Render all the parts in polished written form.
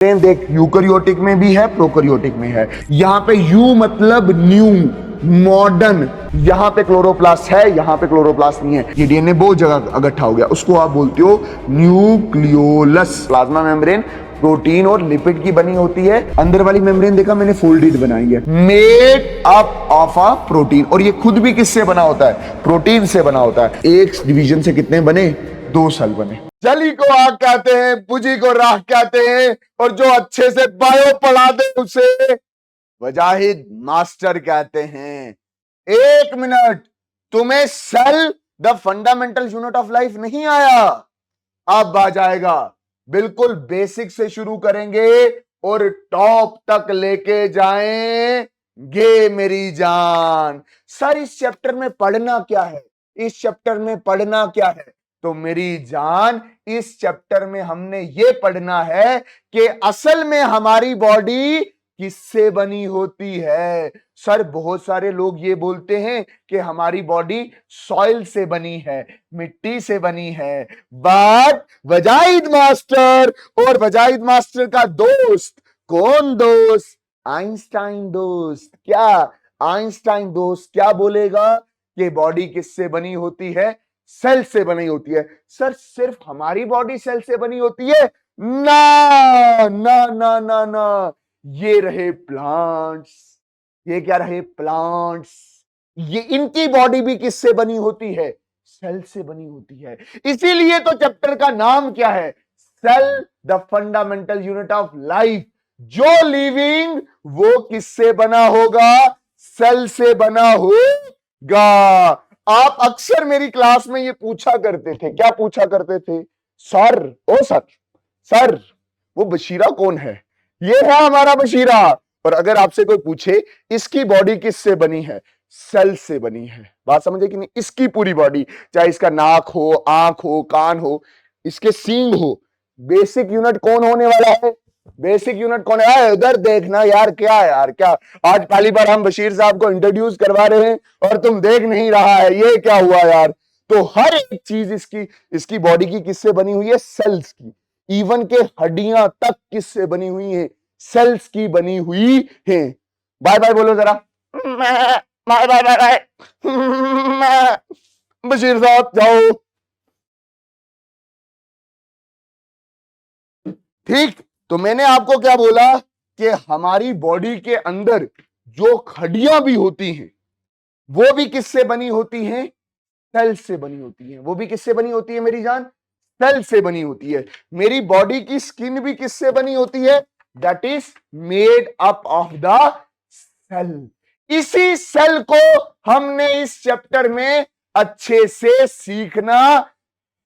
देख, यूकैरियोटिक में भी है, प्रोकैरियोटिक में है। यहाँ पे यू मतलब न्यू, मॉडर्न। यहाँ पे क्लोरोप्लास्ट है, यहाँ पे क्लोरोप्लास्ट नहीं है। ये डीएनए बहुत जगह इकट्ठा हो गया, उसको आप बोलते हो न्यूक्लियोलस। प्लाज्मा मेम्ब्रेन प्रोटीन और लिपिड की बनी होती है। अंदर वाली मेम्ब्रेन देखा मैंने, फोल्डेड बनाई है, made up of a protein. और ये खुद भी किससे बना होता है? प्रोटीन से बना होता है। एक डिवीजन से कितने बने? 2 सेल बने। जली को आग कहते हैं, बुझी को राख कहते हैं, और जो अच्छे से बायो पढ़ा दे उसे वजाहिद मास्टर कहते हैं। 1 मिनट, तुम्हें cell the fundamental unit of life नहीं आया? अब आ जाएगा। बिल्कुल बेसिक से शुरू करेंगे और टॉप तक लेके जाएंगे मेरी जान। सर इस चैप्टर में पढ़ना क्या है? इस चैप्टर में पढ़ना क्या है? तो मेरी जान, इस चैप्टर में हमने ये पढ़ना है कि असल में हमारी बॉडी किससे बनी होती है। सर बहुत सारे लोग ये बोलते हैं कि हमारी बॉडी सॉइल से बनी है, मिट्टी से बनी है, बट वजाहिद मास्टर और वजाहिद मास्टर का दोस्त, कौन दोस्त? आइंस्टाइन दोस्त। क्या आइंस्टाइन दोस्त क्या बोलेगा कि बॉडी किससे बनी होती है? सेल से बनी होती है। सर सिर्फ हमारी बॉडी सेल से बनी होती है? ना ना ना ना ना, ये रहे प्लांट्स। ये क्या रहे? प्लांट्स। ये इनकी बॉडी भी किससे बनी होती है? सेल से बनी होती है। इसीलिए तो चैप्टर का नाम क्या है? Cell the fundamental unit of life. जो लिविंग वो किससे बना होगा? सेल से बना होगा। आप अक्सर मेरी क्लास में ये पूछा करते थे। क्या पूछा करते थे? सर, ओ सर, सर वो बशीरा कौन है? ये है हमारा बशीरा। और अगर आपसे कोई पूछे इसकी बॉडी किससे बनी है? सेल से बनी है। बात समझे कि नहीं? इसकी पूरी बॉडी, चाहे इसका नाक हो, आंख हो, कान हो, इसके सींग हो, बेसिक यूनिट कौन होने वाला है? बेसिक यूनिट कौन है? उधर देखना यार, क्या है यार, क्या आज पहली बार हम बशीर साहब को इंट्रोड्यूस करवा रहे हैं और तुम देख नहीं रहा है, ये क्या हुआ यार? तो हर एक चीज इसकी बॉडी की किससे बनी हुई है? सेल्स की। इवन के हड्डियां तक किससे बनी हुई है? सेल्स की बनी हुई है। बाय बाय बोलो जरा। Bye bye bye bye. Bashir साहब जाओ। ठीक, तो मैंने आपको क्या बोला कि हमारी बॉडी के अंदर जो हड्डियां भी होती हैं वो भी किससे बनी होती हैं? सेल से बनी होती है। वो भी किससे बनी होती है मेरी जान? सेल से बनी होती है। मेरी बॉडी की स्किन भी किससे बनी होती है? That is made up of the cell. इसी सेल को हमने इस चैप्टर में अच्छे से सीखना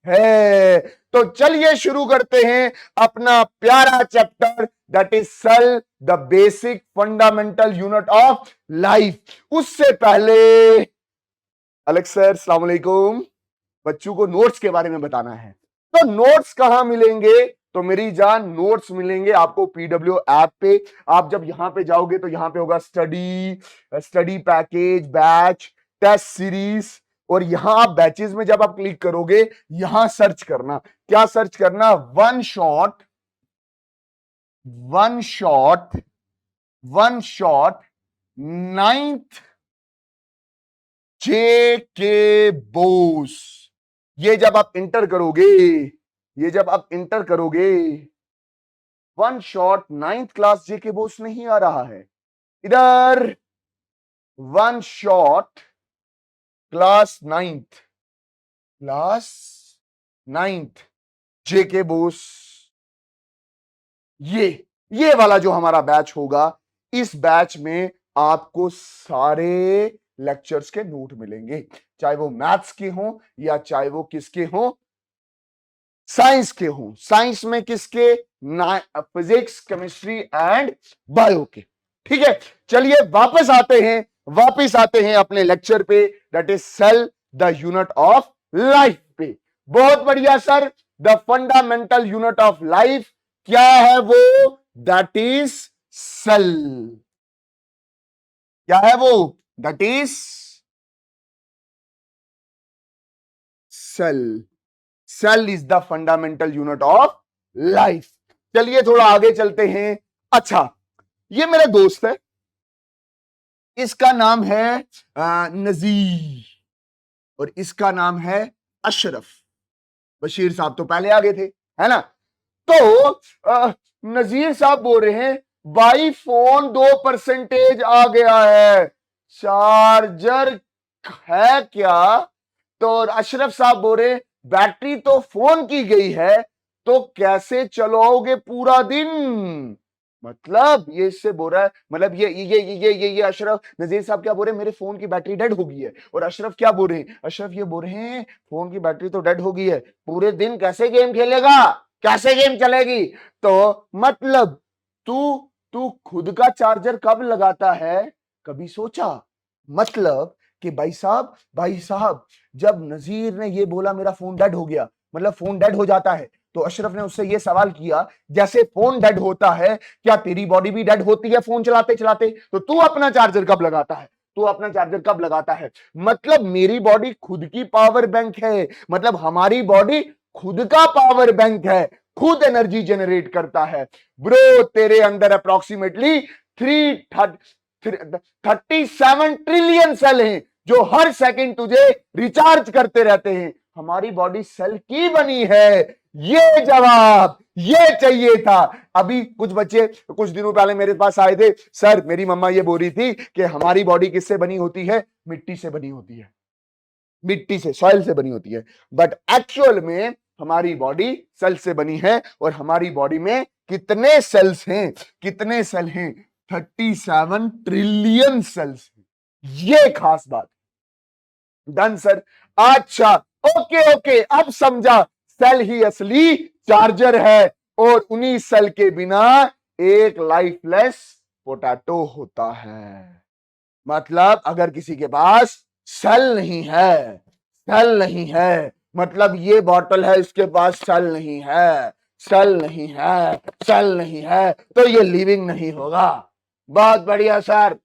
है। तो चलिए शुरू करते हैं अपना प्यारा chapter, that is cell the basic fundamental unit of life. उससे पहले अलेक्स सर अस्सलाम वालेकुम, बच्चों को नोट्स के बारे में बताना है। तो नोट्स कहां मिलेंगे? तो मेरी जान, नोट्स मिलेंगे आपको पीडब्ल्यू ऐप पे। आप जब यहां पे जाओगे तो यहां पे होगा study package, batch, test series. और यहां आप बैचेस में जब आप क्लिक करोगे, यहां सर्च करना। क्या सर्च करना? वन शॉट नाइन्थ जे के बोस। ये जब आप इंटर करोगे, वन शॉट नाइन्थ क्लास जे के बोस नहीं आ रहा है इधर। वन शॉट क्लास नाइन्थ जे के बोस। ये वाला जो हमारा बैच होगा, इस बैच में आपको सारे लेक्चर्स के नोट मिलेंगे, चाहे वो मैथ्स के हों या चाहे वो किसके हों, साइंस के हों। साइंस में किसके? फिजिक्स, केमिस्ट्री एंड बायो के। ठीक है, चलिए वापस आते हैं अपने लेक्चर पे, that is cell the unit of life पे। बहुत बढ़िया sir, the fundamental unit of life क्या है वो? That is cell. क्या है वो? That is cell. Cell is the fundamental unit of life. चलिए थोड़ा आगे चलते हैं। अच्छा, ये मेरा दोस्त है, इसका नाम है नजीर, और इसका नाम है अशरफ। बशीर साहब तो पहले आ गए थे, है ना। तो नजीर साहब बोल रहे हैं भाई फोन 2% आ गया है, चार्जर है क्या? तो अशरफ साहब बोल रहे बैटरी तो फोन की गई है, तो कैसे चलाओगे पूरा दिन? मतलब ये इससे बोल रहा है, मतलब ये अशरफ, नजीर साहब क्या बोल रहे हैं, मेरे फोन की बैटरी डेड हो गई है। और अशरफ क्या बोल रहे हैं, अशरफ ये बोल रहे हैं फोन की बैटरी तो डेड हो गई है, पूरे दिन कैसे गेम खेलेगा, कैसे गेम चलेगी? तो मतलब तू तू खुद का चार्जर कब लगाता है, कभी सोचा? मतलब कि भाई साहब जब नजीर ने ये बोला मेरा फोन डेड हो गया, मतलब फोन डेड हो जाता है, तो अशरफ ने उससे ये सवाल किया जैसे फोन डेड होता है, क्या तेरी बॉडी भी डेड होती है फोन चलाते चलाते? तो तू अपना चार्जर कब लगाता है, तू अपना चार्जर कब लगाता है? मतलब मेरी बॉडी खुद की पावर बैंक है, मतलब हमारी बॉडी खुद का पावर बैंक है, खुद एनर्जी जनरेट करता है। ब्रो तेरे अंदर अप्रोक्सीमेटली 37 ट्रिलियन सेल हैं जो हर सेकंड तुझे रिचार्ज करते रहते हैं। हमारी बॉडी सेल की बनी है। ये जवाब ये चाहिए था। अभी कुछ बच्चे कुछ दिनों पहले मेरे पास आए थे, सर मेरी मम्मा ये बोल रही थी कि हमारी बॉडी किससे बनी होती है, मिट्टी से बनी होती है, मिट्टी से, सॉइल से बनी होती है। बट एक्चुअल में हमारी बॉडी सेल से बनी है। और हमारी बॉडी में कितने सेल्स हैं, कितने सेल हैं? 37 ट्रिलियन सेल्स। ये खास बात। Done sir. अच्छा, ओके ओके, अब समझा, सेल ही असली चार्जर है, और उन्हीं सेल के बिना एक लाइफलेस पोटैटो होता है। मतलब अगर किसी के पास सेल नहीं है, सेल नहीं है, मतलब ये बॉटल है इसके पास सेल नहीं है, सेल नहीं है, सेल नहीं है, तो ये लिविंग नहीं होगा। बहुत बढ़िया सर।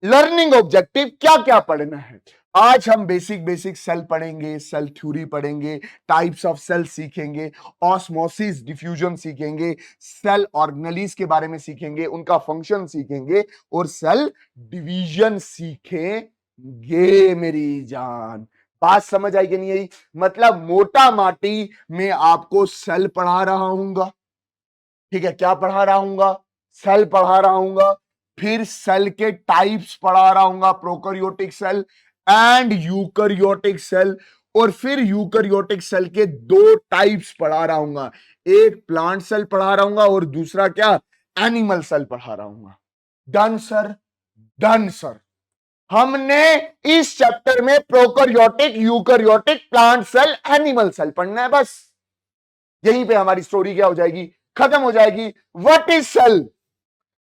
लर्निंग ऑब्जेक्टिव क्या क्या पढ़ना है? आज हम बेसिक सेल पढ़ेंगे, सेल थ्योरी पढ़ेंगे, टाइप्स ऑफ सेल सीखेंगे, ऑस्मोसिस डिफ्यूजन सीखेंगे, सेल ऑर्गेनेलिस के बारे में सीखेंगे, उनका फंक्शन सीखेंगे, और सेल डिवीजन सीखेंगे। मेरी जान, बात समझ आई कि नहीं आई? मतलब मोटा माटी में आपको सेल पढ़ा रहा हूंगा, ठीक है, क्या पढ़ा रहा हूंगा? सेल पढ़ा रहा हूंगा, फिर सेल के टाइप्स पढ़ा रहा हूंगा, prokaryotic cell and eukaryotic cell, और फिर यूकैरियोटिक सेल के दो टाइप्स पढ़ा रहा हूंगा, एक प्लांट सेल पढ़ा रहा हूंगा और दूसरा क्या, एनिमल सेल पढ़ा रहा हूंगा। Done sir, done sir. हमने इस चैप्टर में prokaryotic, eukaryotic, plant cell, animal cell पढ़ना है, बस यहीं पे हमारी स्टोरी क्या हो जाएगी, खत्म हो जाएगी। What is cell?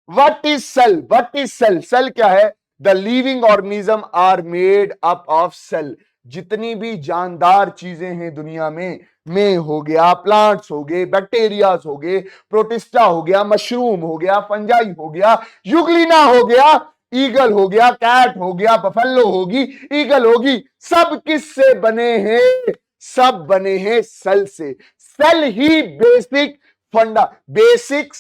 What is cell? What is cell? Cell क्या है? The living organism are made up of cell. जितनी भी जानदार चीजें हैं दुनिया में हो गया, प्लांट्स हो गए, बैक्टीरियाज हो गए, प्रोटिस्टा हो गया, मशरूम हो गया, फंजाई हो गया, युगलिना हो गया, ईगल हो गया, कैट हो गया, बफेलो होगी, ईगल होगी, सब किससे बने हैं? सब बने हैं सेल से। सेल ही बेसिक फंडा, basic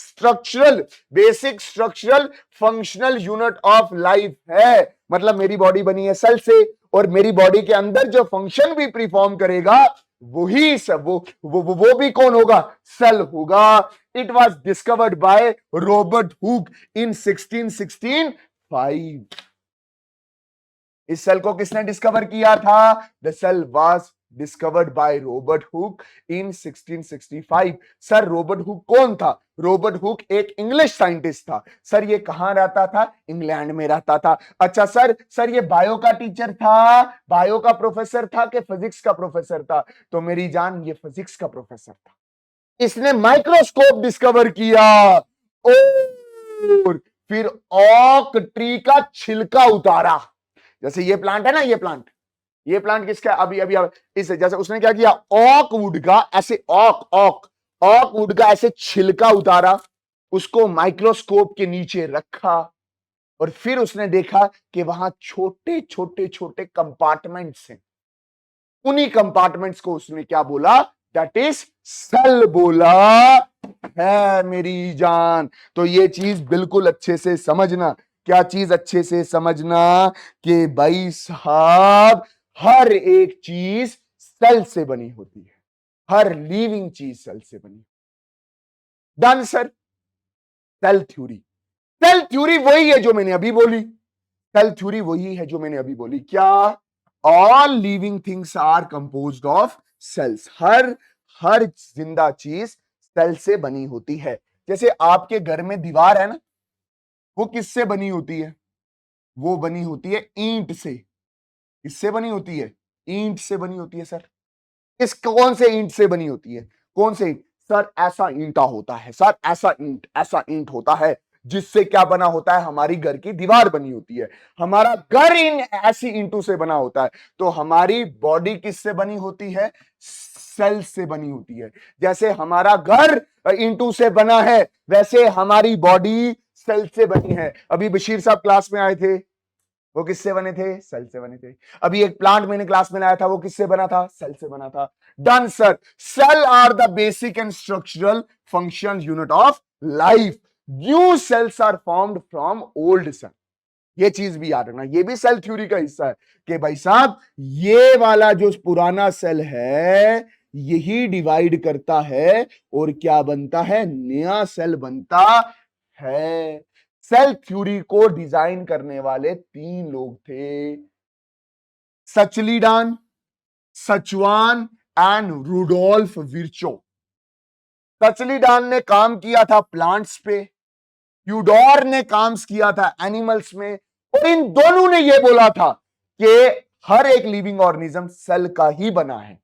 structural functional unit of life है। मतलब मेरी बॉडी बनी है सेल से, और मेरी बॉडी के अंदर जो फंक्शन भी परफॉर्म करेगा वही सब वो भी कौन होगा? सेल होगा। It was discovered by Robert Hooke in 1665। इस सेल को किसने डिस्कवर किया था? The cell was discovered by Robert Hooke in 1665। Sir Robert Hooke कौन था? रॉबर्ट हुक एक इंग्लिश साइंटिस्ट था। सर ये कहां रहता था? इंग्लैंड में रहता था। अच्छा सर ये बायो का टीचर था, बायो का प्रोफेसर था कि फिजिक्स का प्रोफेसर था? तो मेरी जान ये फिजिक्स का प्रोफेसर था। इसने माइक्रोस्कोप डिस्कवर किया, और फिर ऑक ट्री का छिलका उतारा। जैसे ये प्लांट है ना, ये प्लांट किसका? अभी इसे जैसे उसने क्या किया, ऑक वुड का ऐसे ऑक वुड का ऐसे छिलका उतारा, उसको माइक्रोस्कोप के नीचे रखा, और फिर उसने देखा कि वहां छोटे छोटे छोटे कंपार्टमेंट्स हैं। उन्हीं कंपार्टमेंट्स को उसने क्या बोला? दैट इज सेल बोला है मेरी जान। तो ये चीज बिल्कुल अच्छे से समझना। क्या चीज अच्छे से समझना कि भाई साहब हर एक चीज सेल से बनी होती है, हर लिविंग चीज सेल से बनी। Done sir. Cell theory, cell theory वही है जो मैंने अभी बोली, सेल थ्योरी वही है जो मैंने अभी बोली। क्या? All living things are composed of cells. हर हर जिंदा चीज सेल से बनी होती है। जैसे आपके घर में दीवार है ना, वो किससे बनी होती है? वो बनी होती है ईंट से। किससे बनी होती है? ईंट से बनी होती है सर। इस कौन से ईंट से बनी होती है? कौन से ईंट? सर ऐसा ईंटा होता है सर, ऐसा ईंट होता है जिससे क्या बना होता है? हमारी घर की दीवार बनी होती है। हमारा घर इन ऐसी ईंटों से बना होता है। तो हमारी बॉडी किससे बनी होती है? सेल से बनी होती है। जैसे हमारा घर ईंटों से बना है, वैसे हमारी बॉडी सेल से बनी है। अभी बशीर साहब क्लास में आए थे, वो किससे बने थे? सेल से बने थे। अभी एक प्लांट मैंने क्लास में लाया था, वो किससे बना था? सेल से बना था। Done sir. Cell are the basic and structural function unit of life. New cells are formed from old cell. ये चीज भी याद रखना, ये भी सेल थ्योरी का हिस्सा है कि भाई साहब ये वाला जो पुराना सेल है यही डिवाइड करता है और क्या बनता है? नया सेल बनता है। सेल थ्योरी को डिजाइन करने वाले 3 लोग थे, सचलीडान, सचवान एंड रुडोल्फ विर्चो। सचलीडान ने काम किया था प्लांट्स पे, यूडोर ने काम किया था एनिमल्स में, और इन दोनों ने यह बोला था कि हर एक लिविंग ऑर्गेनिज्म सेल का ही बना है।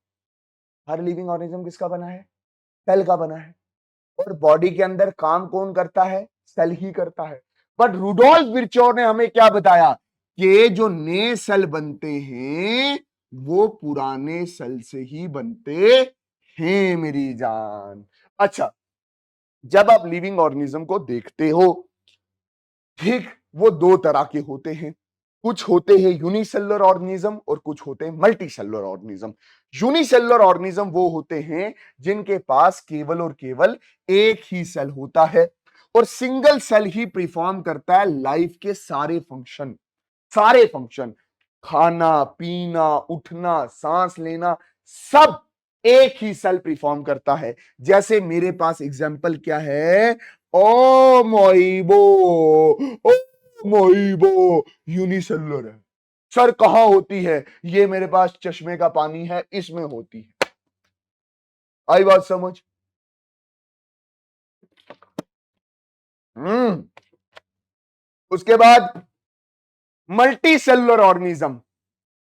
हर लिविंग ऑर्गेनिज्म किसका बना है? सेल का बना है। और बॉडी के अंदर काम कौन करता है? सेल ही करता है। बट रुडोल्फ विर्चो ने हमें क्या बताया कि जो नए सेल बनते हैं वो पुराने सेल से ही बनते हैं मेरी जान। अच्छा, जब आप लिविंग ऑर्गेनिज्म को देखते हो, ठीक, वो 2 तरह के होते हैं। कुछ होते हैं यूनिसेलुलर ऑर्गेनिज्म और कुछ होते हैं मल्टीसेलुलर ऑर्गेनिज्म। यूनिसेलुलर ऑर्गेनिज्म वो होते हैं जिनके पास केवल और केवल एक ही सेल होता है और सिंगल सेल ही परफॉर्म करता है लाइफ के सारे फंक्शन। सारे फंक्शन, खाना पीना, उठना, सांस लेना, सब एक ही सेल परफॉर्म करता है। जैसे मेरे पास एग्जांपल क्या है? ओ मोइबो, ओ मोइबो यूनिसेलुलर है। सर कहां होती है? ये मेरे पास चश्मे का पानी है, इसमें होती है। आई बात समझ? उसके बाद multicellular organism,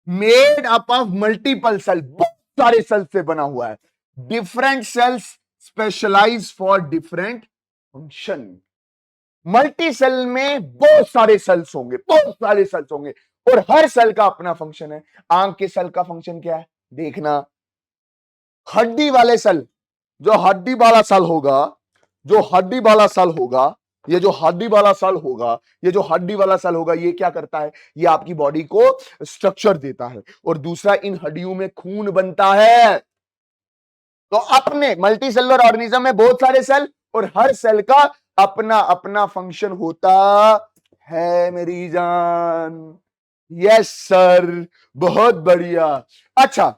made up of multiple cell, बहुत सारे सेल से बना हुआ है। Different cells specialise for different function. Multi cell में बहुत सारे सेल्स होंगे, बहुत सारे सेल्स होंगे और हर सेल का अपना फंक्शन है। आंख के सेल का फंक्शन क्या है? देखना। हड्डी वाले सेल, जो हड्डी वाला सेल होगा, जो हड्डी वाला सेल होगा, ये जो हड्डी वाला सेल होगा, ये जो हड्डी वाला सेल होगा, ये क्या करता है? ये आपकी बॉडी को स्ट्रक्चर देता है। और दूसरा, इन हड्डियों में खून बनता है। तो अपने मल्टी सेलुलर ऑर्गेनिज्म में बहुत सारे सेल और हर सेल का अपना अपना फंक्शन होता है मेरी जान। यस सर, बहुत बढ़िया। अच्छा,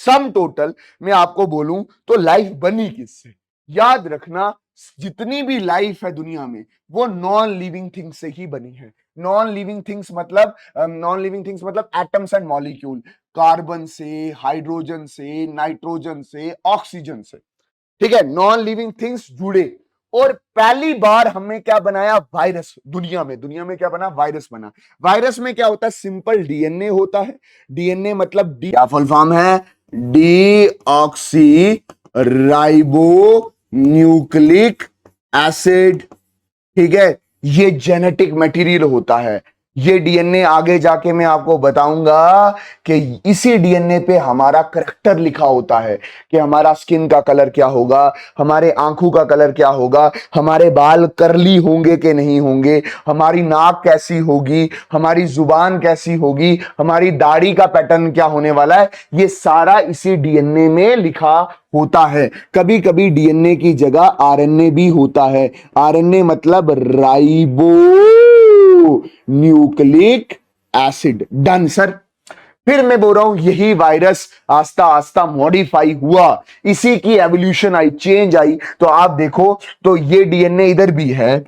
सम टोटल मैं आपको बोलूं तो लाइफ बनी किससे? याद रखना, जितनी भी लाइफ है दुनिया में वो नॉन लिविंग थिंग्स से ही बनी है। नॉन लिविंग थिंग्स मतलब एटम्स एंड मॉलिक्यूल, कार्बन से, हाइड्रोजन से, नाइट्रोजन से, ऑक्सीजन से। ठीक है, नॉन लिविंग थिंग्स जुड़े। और पहली बार हमें क्या बनाया? वायरस। दुनिया में क्या बना? वायरस बना। वायरस में क्या होता है? सिंपल डीएनए होता है। डीएनए मतलब क्या फुल फॉर्म है? Deoxy ribo nucleic acid. ठीक है, ये जेनेटिक मटेरियल होता है। ये डीएनए आगे जाके मैं आपको बताऊंगा कि इसी डीएनए पे हमारा करैक्टर लिखा होता है कि हमारा स्किन का कलर क्या होगा, हमारे आंखों का कलर क्या होगा, हमारे बाल करली होंगे कि नहीं होंगे, हमारी नाक कैसी होगी, हमारी जुबान कैसी होगी, हमारी दाढ़ी का पैटर्न क्या होने वाला है, ये सारा इसी डीएनए में लिखा होता है। कभी कभी डीएनए की जगह आरएनए भी होता है। आरएनए मतलब ribo nucleic acid. Done sir. फिर मैं बोल रहा हूं यही वायरस आस्ता आस्ता मॉडिफाई हुआ, इसी की एवोल्यूशन आई, चेंज आई। तो आप देखो तो ये डीएनए इधर भी है,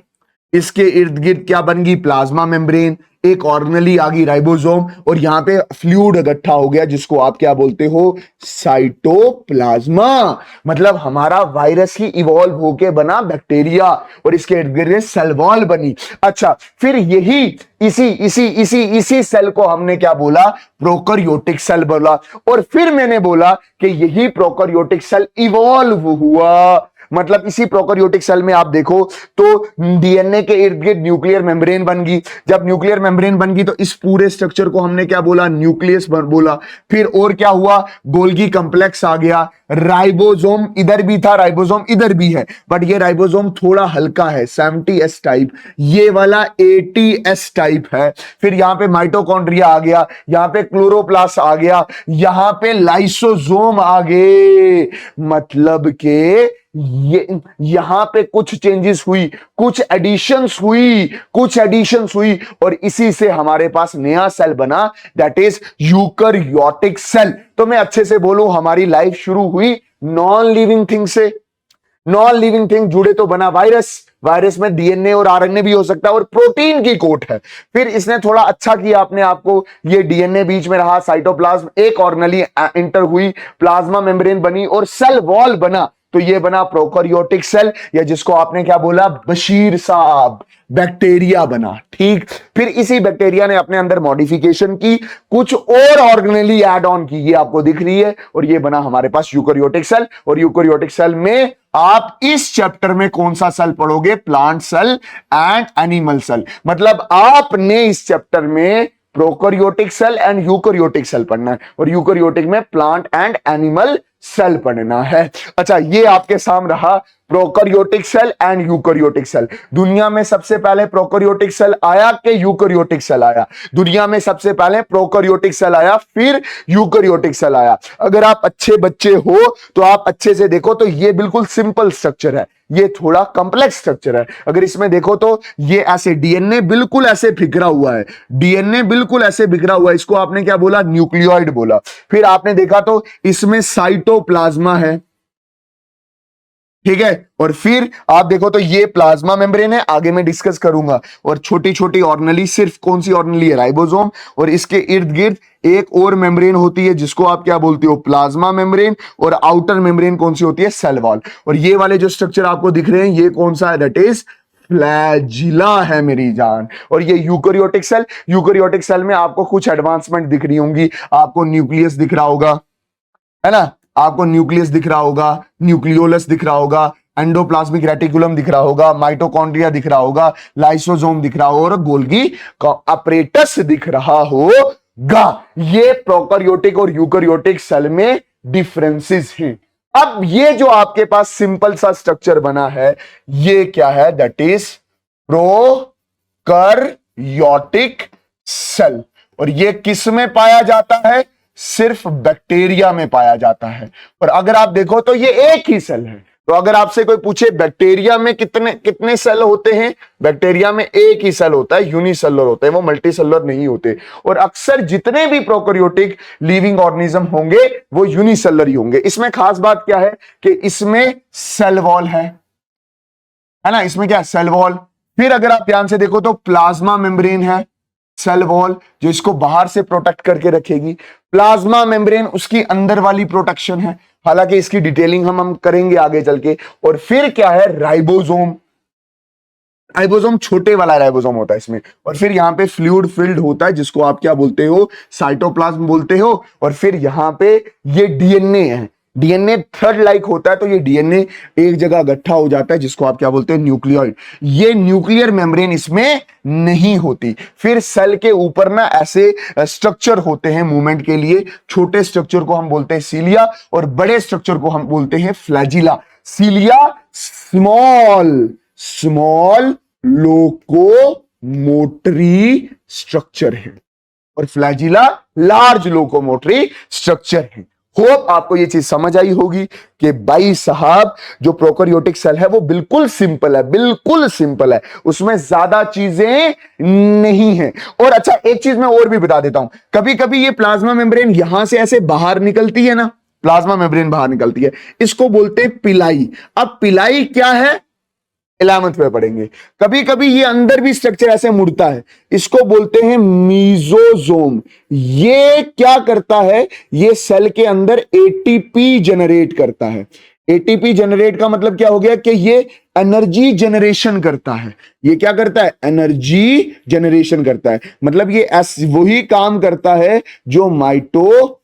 इसके इर्द गिर्द क्या बन गई, प्लाज्मा मेम्ब्रेन, एक ऑर्गेनेली आ गई राइबोसोम, और यहां पे फ्लूइड इकट्ठा हो गया जिसको आप क्या बोलते हो, साइटोप्लाज्मा। मतलब हमारा वायरस ही इवॉल्व होके बना बैक्टीरिया, और इसके इर्द गिर्द सेल वॉल बनी। अच्छा, फिर यही इसी इसी इसी इसी सेल को हमने क्या बोला, प्रोकैरियोटिक सेल बोला। और फिर मैंने बोला कि यही प्रोकैरियोटिक सेल इवॉल्व हुआ। मतलब इसी प्रोकैरियोटिक सेल में आप देखो तो डीएनए के इर्द गिर्द न्यूक्लियर मेम्ब्रेन बन गई। जब न्यूक्लियर मेम्ब्रेन बन गई तो इस पूरे स्ट्रक्चर को हमने क्या बोला, न्यूक्लियस बोला। फिर और क्या हुआ, गोल्गी कॉम्प्लेक्स आ गया। राइबोसोम इधर भी था, राइबोसोम इधर भी है, बट ये राइबोसोम थोड़ा हल्का है, 70s टाइप, ये वाला 80s टाइप है। फिर यहां पे माइटोकॉन्ड्रिया आ गया, यहां पे क्लोरोप्लास्ट आ गया, यहां पे लाइसोसोम आ गए। मतलब के ये यहां पे कुछ चेंजेस हुई, कुछ एडिशंस हुई, और इसी से हमारे पास नया सेल बना, दैट इज यूकैरियोटिक सेल। तो मैं अच्छे से बोलूं, हमारी लाइफ शुरू हुई नॉन लिविंग थिंग से। नॉन लिविंग थिंग जुड़े तो बना वायरस। वायरस में डीएनए और आरएनए भी हो सकता है, और प्रोटीन की कोट है। फिर इसने थोड़ा अच्छा किया अपने आप को, ये डीएनए बीच में रहा, साइटोप्लाज्म एक ऑर्गेनेली इंटर हुई, प्लाज्मा मेम्ब्रेन बनी और सेल वॉल बना। तो ये बना प्रोकैरियोटिक सेल, या जिसको आपने क्या बोला, बशीर साहब, बैक्टीरिया बना। ठीक। फिर इसी बैक्टीरिया ने अपने अंदर मॉडिफिकेशन की, कुछ और ऑर्गेनेली ऐड ऑन की, ये आपको दिख रही है, और ये बना हमारे पास यूकैरियोटिक सेल। और यूकैरियोटिक सेल में आप इस चैप्टर में कौन सा सेल पढ़ोगे, plant cell and animal cell. मतलब आपने इस चैप्टर में prokaryotic cell and eukaryotic cell पढ़ना है, और यूकैरियोटिक में प्लांट एंड एनिमल सेल पढ़ना है। अच्छा, ये आपके सामने रहा prokaryotic cell and eukaryotic cell. दुनिया में सबसे पहले प्रोकैरियोटिक सेल आया कि यूकैरियोटिक सेल आया? दुनिया में सबसे पहले प्रोकैरियोटिक सेल आया, फिर यूकैरियोटिक सेल आया। अगर आप अच्छे बच्चे हो तो आप अच्छे से देखो तो ये बिल्कुल सिंपल स्ट्रक्चर है, ये थोड़ा कॉम्प्लेक्स स्ट्रक्चर है। अगर इसमें देखो तो ये ऐसे डीएनए बिल्कुल ऐसे बिखरा हुआ है, डीएनए बिल्कुल ऐसे बिखरा हुआ है, इसको आपने क्या बोला, न्यूक्लियोइड बोला। फिर आपने देखा तो इसमें साइटोप्लाज्मा है, ठीक है। और फिर आप देखो तो ये प्लाज्मा मेम्ब्रेन है, आगे मैं डिस्कस करूंगा। और छोटी छोटी ऑर्गेनेली, सिर्फ कौन सी ऑर्गेनेली है, राइबोसोम, और इसके इर्द गिर्द एक और मेम्ब्रेन होती है जिसको आप क्या बोलते हो, प्लाज्मा मेम्ब्रेन। और आउटर मेम्ब्रेन कौन सी होती है, सेल वॉल। और ये वाले जो स्ट्रक्चर आपको दिख रहे हैं, ये कौन सा है, दैट इज फ्लैजिला है मेरी जान। और ये यूकैरियोटिक सेल, यूकैरियोटिक सेल में आपको कुछ एडवांसमेंट दिख रही होंगी, आपको न्यूक्लियस दिख रहा होगा, है ना, आपको न्यूक्लियस दिख रहा होगा, न्यूक्लियोलस दिख रहा होगा, एंडोप्लाज्मिक रेटिकुलम दिख रहा होगा, माइटोकॉन्ड्रिया दिख रहा होगा, लाइसोसोम दिख रहा होगा, और गोल्गी अपरेटस दिख रहा होगा। ये प्रोकैरियोटिक और यूकैरियोटिक सेल में डिफरेंसेस हैं। अब ये जो आपके पास सिंपल सा स्ट्रक्चर बना है, ये क्या है, दैट इज प्रोकैरियोटिक सेल। और ये किस में पाया जाता है, सिर्फ बैक्टीरिया में पाया जाता है। और अगर आप देखो तो ये एक ही सेल है। तो अगर आपसे कोई पूछे बैक्टीरिया में कितने कितने सेल होते हैं, बैक्टीरिया में एक ही सेल होता है, यूनिसेलुलर होते हैं, वो मल्टीसेलुलर नहीं होते। और अक्सर जितने भी प्रोकैरियोटिक लिविंग ऑर्गेनिज्म होंगे वो यूनिसेलुलर ही होंगे। इसमें खास बात क्या है कि इसमें सेल वॉल है ना, इसमें क्या, सेल वॉल। फिर अगर आप ध्यान से देखो तो प्लाज्मा मेम्ब्रेन है, सेल वॉल जो इसको बाहर से प्रोटेक्ट करके रखेगी। प्लाज्मा मेम्ब्रेन उसकी अंदर वाली प्रोटेक्शन है, हालांकि इसकी डिटेलिंग हम करेंगे आगे चल के। और फिर क्या है, राइबोसोम। राइबोसोम छोटे वाला राइबोसोम होता है इसमें। और फिर यहां पे फ्लूइड फिल्ड होता है जिसको आप क्या बोलते हो, साइटोप्लाज्म बोलते हो। और फिर यहां पे ये डीएनए है, डीएनए थ्रेड लाइक होता है, तो ये डीएनए एक जगह इकट्ठा हो जाता है, जिसको आप क्या बोलते हैं, न्यूक्लियोइड। ये न्यूक्लियर मेम्ब्रेन इसमें नहीं होती। फिर सेल के ऊपर ना ऐसे स्ट्रक्चर होते हैं मूवमेंट के लिए। छोटे स्ट्रक्चर को हम बोलते हैं सीलिया और बड़े स्ट्रक्चर को हम बोलते हैं flagella. Cilia small small locomotory structure है और फ्लैजिला लार्ज लोकोमोटरी स्ट्रक्चर है। होप आपको ये चीज समझ आई होगी कि भाई साहब जो प्रोकैरियोटिक सेल है वो बिल्कुल सिंपल है, बिल्कुल सिंपल है, उसमें ज्यादा चीजें नहीं है। और अच्छा एक चीज मैं और भी बता देता हूं, कभी कभी ये प्लाज्मा मेम्ब्रेन यहां से ऐसे बाहर निकलती है ना, प्लाज्मा मेम्ब्रेन बाहर निकलती है, इसको बोलते हैं पिलाई। अब पिलाई क्या है 11th में पढ़ेंगे। कभी कभी ये अंदर भी स्ट्रक्चर ऐसे मुड़ता है, इसको बोलते हैं मीजोजोम। ये क्या करता है, ये सेल के अंदर एटीपी जनरेट करता है। एटीपी जनरेट का मतलब क्या हो गया कि ये एनर्जी जनरेशन करता है। ये क्या करता है, एनर्जी जनरेशन करता है। मतलब ये वही काम करता है जो माइटोकॉन्ड्रिया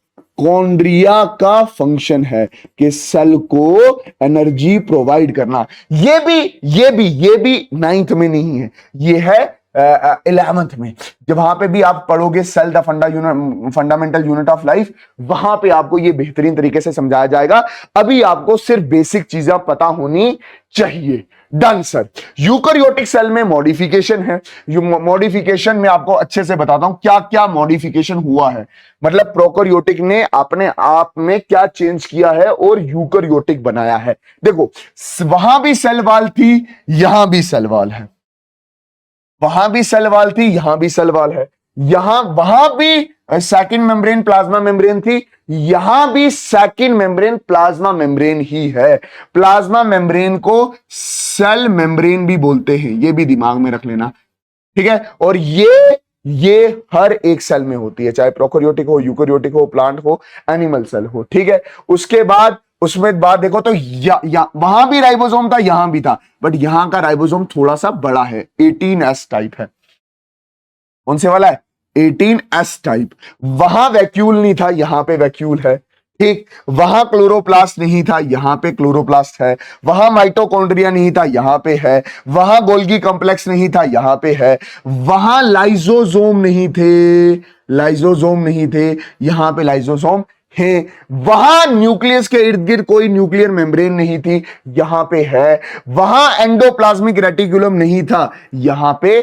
का फंक्शन है कि सेल को एनर्जी प्रोवाइड करना। ये भी 9th में नहीं है, ये है 11th में। जब वहां पे भी आप पढ़ोगे cell the fundamental unit of life, वहां पे आपको ये बेहतरीन तरीके से समझाया जाएगा। अभी आपको सिर्फ बेसिक चीजें पता होनी चाहिए। Done sir. यूकैरियोटिक सेल में मॉडिफिकेशन है। मॉडिफिकेशन में आपको अच्छे से बताता हूं क्या क्या मॉडिफिकेशन हुआ है, मतलब प्रोकैरियोटिक ने अपने आप में क्या चेंज किया है और यूकैरियोटिक बनाया है। देखो वहां भी सेल वॉल थी, यहां भी सेल वॉल है, वहां भी सेल वॉल थी, यहां भी सेल वॉल है, यहां वहां भी सेकंड मेम्ब्रेन प्लाज्मा मेम्ब्रेन थी, यहां भी सेकंड मेम्ब्रेन प्लाज्मा मेम्ब्रेन ही है। प्लाज्मा मेम्ब्रेन को सेल मेम्ब्रेन भी बोलते हैं, ये भी दिमाग में रख लेना, ठीक है। और ये हर एक सेल में होती है, चाहे प्रोकैरियोटिक हो, यूकैरियोटिक हो, प्लांट हो, एनिमल सेल हो, ठीक है। उसके बाद उसमें बात देखो तो वहां भी राइबोसोम था, यहां भी था, बट यहां का राइबोसोम थोड़ा सा बड़ा है, 18S टाइप है। कौन से वाला है, 18S टाइप। वहां वैक्यूल नहीं था, यहां पे वैक्यूल है, ठीक। वहां क्लोरोप्लास्ट नहीं था, यहां पे क्लोरोप्लास्ट है। वहां माइटोकॉन्ड्रिया नहीं था, यहां पे है। वहां गोल्गी कॉम्प्लेक्स नहीं था, यहां पे है। वहां लाइजोसोम नहीं थे, लाइजोसोम नहीं थे, यहां पे लाइजोसोम है। वहां न्यूक्लियस के इर्द गिर्द कोई न्यूक्लियर मेम्ब्रेन नहीं थी, यहां पे है। वहां एंडोप्लाज्मिक रेटिकुलम नहीं था, यहां पे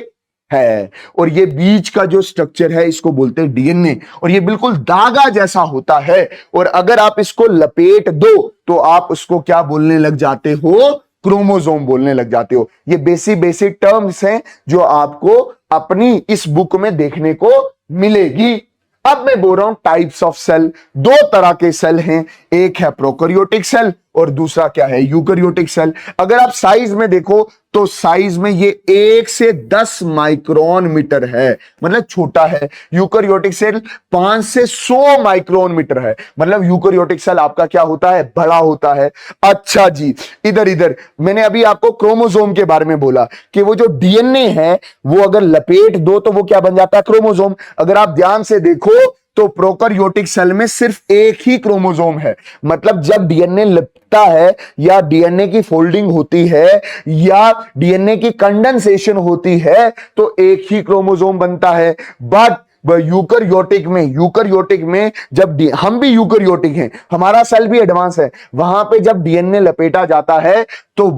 है। और ये बीच का जो स्ट्रक्चर है इसको बोलते हैं डीएनए, और ये बिल्कुल धागा जैसा होता है। और अगर आप इसको लपेट दो तो आप उसको क्या बोलने लग जाते हो, क्रोमोसोम बोलने लग जाते हो। ये बेसिक टर्म्स हैं जो आपको अपनी इस बुक में देखने को मिलेगी। अब मैं बोल रहा हूं टाइप्स ऑफ सेल। दो तरह के सेल हैं, एक है प्रोकैरियोटिक सेल और दूसरा क्या है, यूकैरियोटिक सेल। अगर आप साइज में देखो तो साइज में ये 1 से 10 माइक्रोन मीटर है, मतलब छोटा है। यूकैरियोटिक सेल 5 से 100 माइक्रोन मीटर है, मतलब यूकैरियोटिक सेल आपका क्या होता है, बड़ा होता है। अच्छा जी, इधर मैंने अभी आपको क्रोमोसोम के बारे में बोला कि वो जो डीएनए है वो अगर लपेट दो तो वो क्या बन जाता है, क्रोमोसोम। अगर आप ध्यान से देखो तो प्रोकैरियोटिक सेल में सिर्फ एक ही क्रोमोसोम है, मतलब जब डीएनए लिपटा है या डीएनए की फोल्डिंग होती है या डीएनए की कंडेंसेशन होती है तो एक ही क्रोमोसोम बनता है। बट यूकैरियोटिक में जब हम भी यूकैरियोटिक हैं, हमारा सेल भी एडवांस है, वहां पे जब डीएनए लपेटा जाता है तो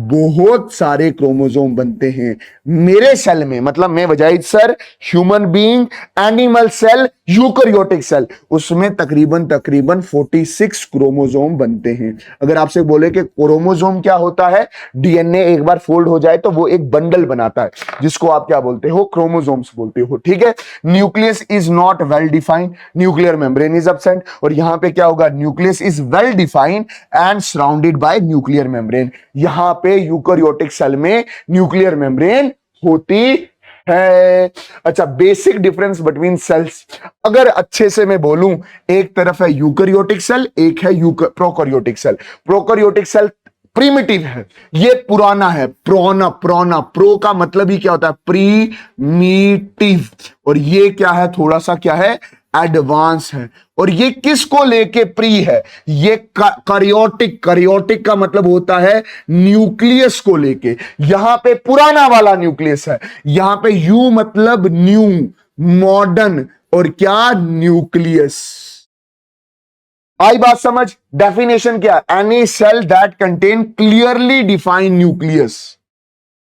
बहुत सारे क्रोमोसोम बनते हैं। मेरे सेल में, मतलब मैं Wajid sir, human being, animal cell, eukaryotic cell, उसमें तकरीबन 46 क्रोमोसोम बनते हैं। अगर आपसे बोले कि क्रोमोसोम क्या होता है, डीएनए एक बार फोल्ड हो जाए तो वो एक बंडल बनाता है जिसको आप क्या बोलते हो, क्रोमोसोम्स बोलते हो, ठीक है। Nucleus is not well defined, nuclear membrane is absent. और यहां पे क्या होगा, nucleus is well defined and surrounded by nuclear membrane. यहां पे यूकैरियोटिक सेल में न्यूक्लियर मेम्ब्रेन होती है। अच्छा, बेसिक डिफरेंस बिटवीन सेल्स अगर अच्छे से मैं बोलूं, एक तरफ है यूकैरियोटिक सेल, एक है prokaryotic cell. Prokaryotic cell primitive है, ये पुराना है, पुराना प्रो का मतलब ही क्या होता है, प्रीमिटिव। और ये क्या है, थोड़ा सा क्या है, एडवांस है। और ये किसको लेके प्री है? ये करियोटिक, करियोटिक का मतलब होता है न्यूक्लियस को लेके। यहां पे पुराना वाला न्यूक्लियस है, यहां पे यू मतलब न्यू, मॉडर्न, और क्या? न्यूक्लियस। आई बात समझ? डेफिनेशन क्या? Any cell that contain clearly defined nucleus,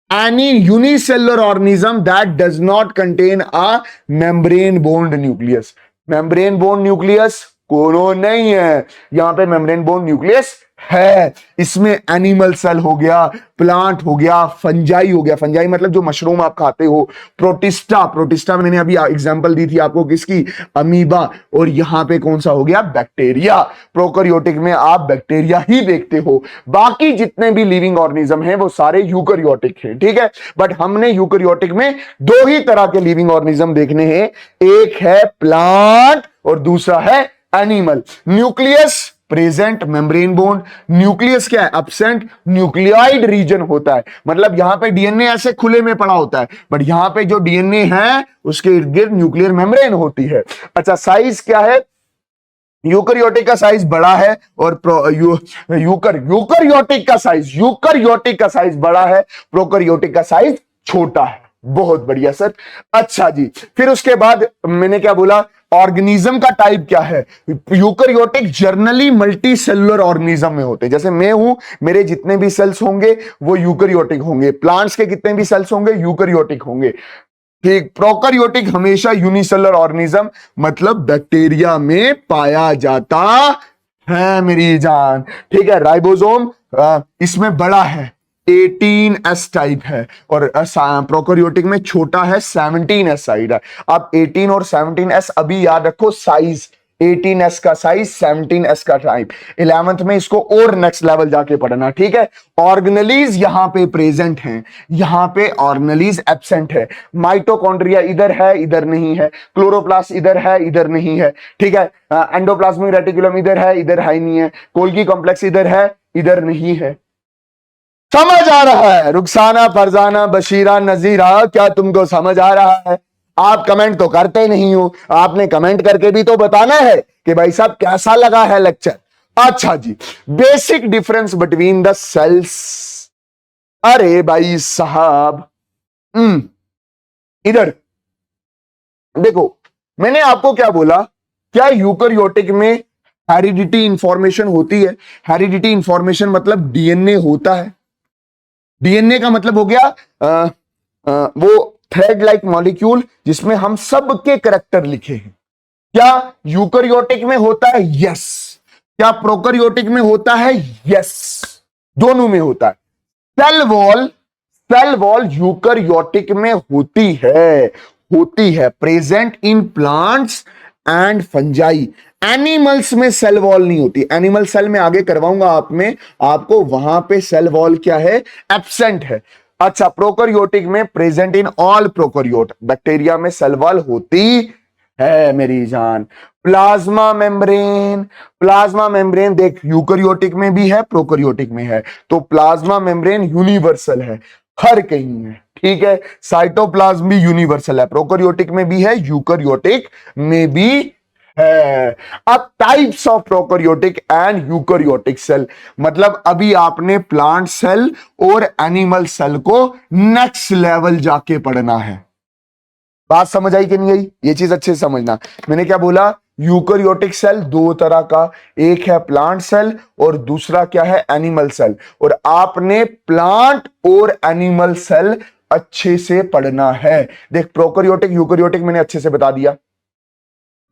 any unicellular organism that does not contain a membrane bound nucleus। membrane bound nucleus कोनो नहीं है, यहां पे membrane bound nucleus है। इसमें एनिमल सेल हो गया, प्लांट हो गया, फंजाई हो गया, फंजाई मतलब जो मशरूम आप खाते हो, प्रोटिस्टा, प्रोटिस्टा मैंने अभी एग्जांपल दी थी आपको किसकी? अमीबा। और यहां पे कौन सा हो गया? बैक्टीरिया। प्रोकैरियोटिक में आप बैक्टीरिया ही देखते हो, बाकी जितने भी लिविंग ऑर्गेनिज्म हैं वो सारे यूकैरियोटिक हैं, ठीक है। बट हमने यूकैरियोटिक में दो ही तरह के लिविंग ऑर्गेनिज्म देखने हैं, एक है प्लांट और दूसरा है animal. Nucleus present, membrane bond. Nucleus क्या है? एब्सेंट, न्यूक्लियाइड रीजन होता है, मतलब यहां पे डीएनए ऐसे खुले में पड़ा होता है, बट यहां पे जो डीएनए है उसके इर्द गिर्द न्यूक्लियर मेम्ब्रेन होती है। अच्छा, साइज क्या है? यूकैरियोटिक का साइज बड़ा है और यूकैरियोटिक का साइज बड़ा है, प्रोकैरियोटिक का साइज छोटा है। बहुत बढ़िया सर। अच्छा जी, फिर उसके बाद मैंने क्या बोला? ऑर्गेनिज्म का टाइप क्या है? Eukaryotic generally multi cellular organism में होते हैं। जैसे मैं हूं, मेरे जितने भी सेल्स होंगे वो यूकैरियोटिक होंगे, प्लांट्स के कितने भी सेल्स होंगे यूकैरियोटिक होंगे, ठीक। प्रोकैरियोटिक हमेशा यूनिसेलुलर ऑर्गेनिज्म मतलब बैक्टीरिया में पाया जाता है मेरी जान, ठीक है। राइबोसोम इसमें बड़ा है, 18S टाइप है, और प्रोकैरियोटिक में छोटा है, 17S साइड है। अब 18 और 17S अभी याद रखो साइज, 18S का साइज, 17S का टाइप। 11th में इसको और नेक्स्ट लेवल जाके पढ़ना, ठीक है। ऑर्गेनेलीज यहां पे प्रेजेंट हैं, यहां पे ऑर्गेनेलीज एब्सेंट है। माइटोकॉन्ड्रिया इधर है, इधर नहीं है। क्लोरोप्लास्ट इधर है, इधर नहीं है, ठीक है। एंडोप्लाज्मिक रेटिकुलम इधर है नहीं है। गोल्गी कॉम्प्लेक्स इधर है, इधर नहीं है। समझ आ रहा है? रुखसाना, फरजाना, बशीरा, नजीरा, क्या तुमको समझ आ रहा है? आप कमेंट तो करते नहीं हो, आपने कमेंट करके भी तो बताना है कि भाई साहब कैसा लगा है लेक्चर। अच्छा जी, basic difference between the cells. अरे भाई साहब, इधर देखो, मैंने आपको क्या बोला? क्या यूकैरियोटिक में हेरिडिटी इंफॉर्मेशन होती है? हेरिडिटी इंफॉर्मेशन मतलब डीएनए होता है। डीएनए का मतलब हो गया वो थ्रेड लाइक मॉलिक्यूल जिसमें हम सबके करैक्टर लिखे हैं। क्या यूकैरियोटिक में होता है? यस। क्या प्रोकैरियोटिक में होता है? यस, दोनों में होता है। सेल वॉल यूकैरियोटिक में होती है present in plants and fungi. Animals में सेल वॉल नहीं होती। एनिमल सेल में आगे करवाऊंगा आपको वहां पे सेल वॉल क्या है? एब्सेंट है। अच्छा, प्रोकैरियोटिक में present in all prokaryote. Bacteria में सेल वॉल होती है मेरी जान। प्लाज्मा मेम्ब्रेन देख, यूकैरियोटिक में भी है, प्रोकैरियोटिक में है, तो प्लाज्मा मेम्ब्रेन यूनिवर्सल है, हर कहीं है, ठीक है। साइटोप्लाज्म भी यूनिवर्सल है, प्रोकैरियोटिक में भी है, यूकैरियोटिक में भी है। अब types of prokaryotic and eukaryotic cell, मतलब अभी आपने प्लांट सेल और एनिमल सेल को नेक्स्ट लेवल जाके पढ़ना है। बात समझ आई कि नहीं आई? ये चीज अच्छे से समझना। मैंने क्या बोला? यूकैरियोटिक सेल दो तरह का, एक है प्लांट सेल और दूसरा क्या है? Animal cell. और आपने प्लांट और एनिमल सेल अच्छे से पढ़ना है। देख, प्रोकैरियोटिक यूकैरियोटिक मैंने अच्छे से बता दिया।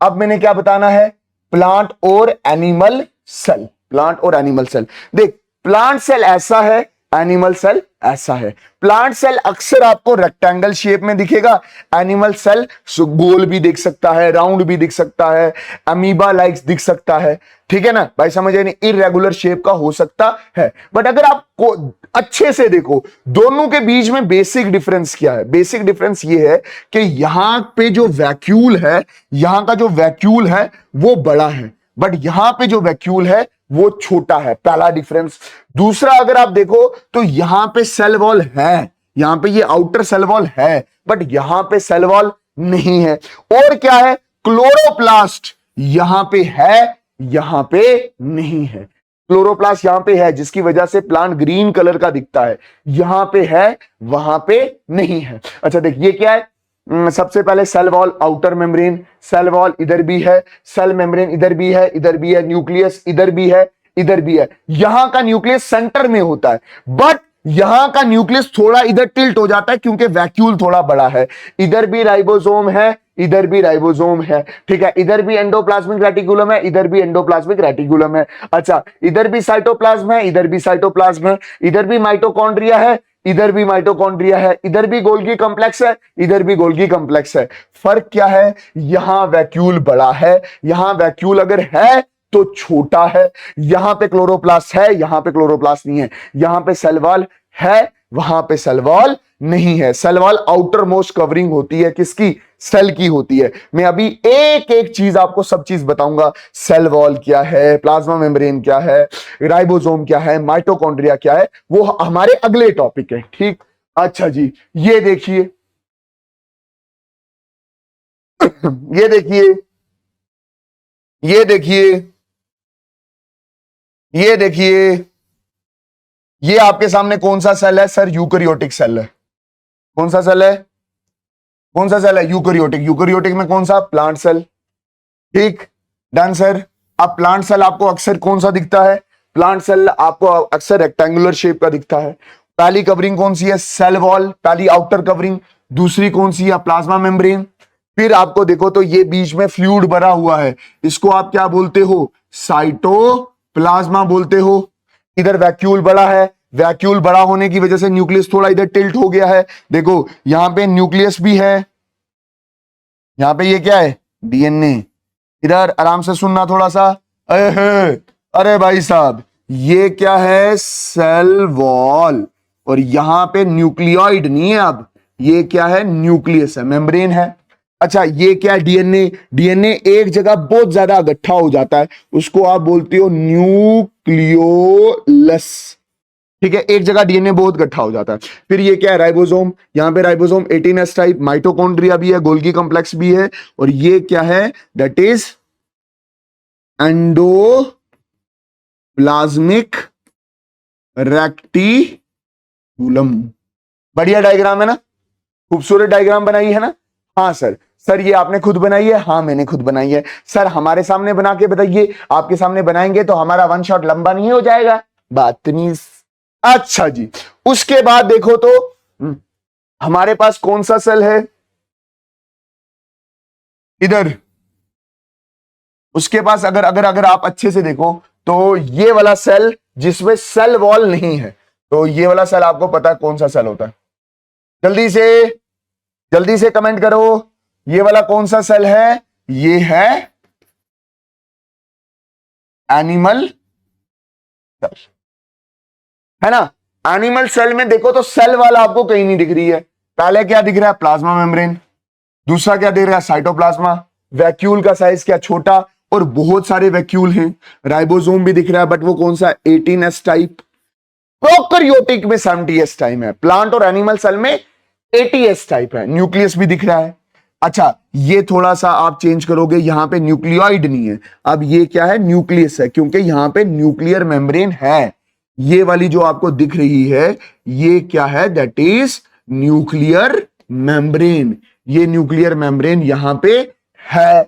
अब मैंने क्या बताना है? प्लांट और एनिमल सेल। प्लांट और एनिमल सेल। देख, प्लांट सेल ऐसा है, एनिमल सेल ऐसा है। प्लांट सेल अक्सर आपको रेक्टेंगल शेप में दिखेगा, एनिमल सेल गोल भी दिख सकता है, राउंड भी दिख सकता है, अमीबा लाइक्स दिख सकता है, ठीक है ना भाई? समझे नहीं? इररेगुलर शेप का हो सकता है। बट अगर आपको अच्छे से देखो, दोनों के बीच में बेसिक डिफरेंस क्या है? बेसिक डिफरेंस ये है कि यहां पे जो वैक्यूल है, यहां का जो वैक्यूल है वो बड़ा है, बट यहां पे जो वैक्यूल है वो छोटा है। पहला डिफरेंस। दूसरा, अगर आप देखो तो यहां पे सेल वॉल है, यहां पे ये आउटर सेल वॉल है, बट यहां पे सेल वॉल नहीं है। और क्या है? क्लोरोप्लास्ट यहां पे है, यहां पे नहीं है। क्लोरोप्लास्ट यहां पे है जिसकी वजह से प्लांट ग्रीन कलर का दिखता है, यहां पे है, वहां पे नहीं है। अच्छा देख ये क्या है, सबसे पहले cell wall, outer membrane, cell wall इधर भी है, सेल मेम्ब्रेन इधर भी है, इधर भी है, न्यूक्लियस इधर भी है, इधर भी है। यहां का न्यूक्लियस सेंटर में होता है, बट यहां का न्यूक्लियस थोड़ा इधर टिल्ट हो जाता है क्योंकि वैक्यूल थोड़ा बड़ा है। इधर भी राइबोसोम है, इधर भी राइबोसोम है, ठीक है। इधर भी एंडोप्लाज्मिक रेटिकुलम है, इधर भी एंडोप्लाज्मिक रेटिकुलम है। अच्छा इधर भी साइटोप्लाज्म है, इधर भी साइटोप्लाज्म है, इधर भी माइटोकॉन्ड्रिया है, इधर भी माइटोकॉन्ड्रिया है, इधर भी गोल्गी कॉम्प्लेक्स है, इधर भी गोल्गी कॉम्प्लेक्स है। फर्क क्या है, यहां वैक्यूल बड़ा है, यहां वैक्यूल अगर है तो छोटा है। यहां पे क्लोरोप्लास्ट है, यहां पे क्लोरोप्लास्ट नहीं है। यहां पे सेल वॉल है, वहां पे सेल वॉल नहीं है। Cell wall outermost covering होती है, किसकी, सेल की होती है। मैं अभी एक एक चीज आपको सब चीज बताऊंगा। सेल वॉल क्या है, प्लाज्मा मेम्ब्रेन क्या है, राइबोसोम क्या है, माइटोकॉन्ड्रिया क्या है, वो हमारे अगले टॉपिक है, ठीक। अच्छा जी ये देखिए, ये देखिए, ये देखिए, ये देखिए, ये आपके सामने कौन सा सेल है सर, यूकैरियोटिक सेल है। कौन सा सेल है, कौन सा सेल है, यूकैरियोटिक। यूकैरियोटिक में कौन सा, प्लांट सेल, ठीक। Done sir. अब प्लांट सेल आपको अक्सर कौन सा दिखता है, प्लांट सेल आपको अक्सर रेक्टेंगुलर शेप का दिखता है। पहली कवरिंग कौन सी है, सेल वॉल, पहली आउटर कवरिंग। दूसरी कौन सी है, प्लाज्मा मेम्ब्रेन। फिर आपको देखो तो ये बीच में फ्लूइड भरा हुआ है, इसको आप क्या बोलते हो, साइटोप्लाज्मा बोलते हो। इधर वैक्यूल बड़ा है, वैक्यूल बड़ा होने की वजह से न्यूक्लियस थोड़ा इधर टिल्ट हो गया है। देखो यहां पे न्यूक्लियस भी है, यहां पे ये क्या है, डीएनए। इधर आराम से सुनना थोड़ा सा, अरे भाई साहब ये क्या है, सेल वॉल, और यहां पे न्यूक्लियोइड नहीं है, अब ये क्या है, न्यूक्लियस है, मेम्ब्रेन है। अच्छा ये क्या है, डीएनए। डीएनए एक जगह बहुत ज्यादा इकट्ठा हो जाता है, उसको आप बोलते हो न्यूक्लियोलस, ठीक है। एक जगह डीएनए बहुत इकट्ठा हो जाता है। फिर ये क्या है, राइबोसोम। यहां पे राइबोसोम 18S टाइप, माइटोकॉन्ड्रिया भी है, गोल्गी कॉम्प्लेक्स भी है, और ये क्या है, दैट इज एंडोप्लाज्मिक रेक्टिकुलम। बढ़िया डायग्राम है ना, खूबसूरत डायग्राम बनाई है ना। हाँ सर, सर ये आपने खुद बनाई है, हाँ मैंने खुद बनाई है। सर हमारे सामने बना के बताइए, आपके सामने बनाएंगे तो हमारा वन शॉट लंबा नहीं हो जाएगा, बात नहीं। अच्छा जी उसके बाद देखो तो हमारे पास कौन सा सेल है, इधर। उसके पास अगर अगर अगर आप अच्छे से देखो तो ये वाला सेल जिसमें सेल वॉल नहीं है, तो ये वाला सेल आपको पता है कौन सा सेल होता है, जल्दी से, जल्दी से कमेंट करो, ये वाला कौन सा सेल है, ये है एनिमल सेल, है ना। एनिमल सेल में देखो तो सेल वाला आपको कहीं नहीं दिख रही है। पहले क्या दिख रहा है, प्लाज्मा मेम्ब्रेन। दूसरा क्या दिख रहा है, साइटोप्लाज्मा। वैक्यूल का साइज क्या, छोटा, और बहुत सारे वैक्यूल हैं। राइबोसोम भी दिख रहा है, बट वो कौन सा, 18S टाइप। प्रोकैरियोटिक में 70S टाइप है, प्लांट और एनिमल सेल में 80S टाइप है। न्यूक्लियस भी दिख रहा है। अच्छा ये थोड़ा सा आप चेंज करोगे, यहां पे न्यूक्लियोइड नहीं है, अब ये क्या है, न्यूक्लियस है, क्योंकि यहां पे न्यूक्लियर मेम्ब्रेन है। ये वाली जो आपको दिख रही है ये क्या है, दैट इज न्यूक्लियर मेम्ब्रेन। ये न्यूक्लियर मेम्ब्रेन यहां पे है।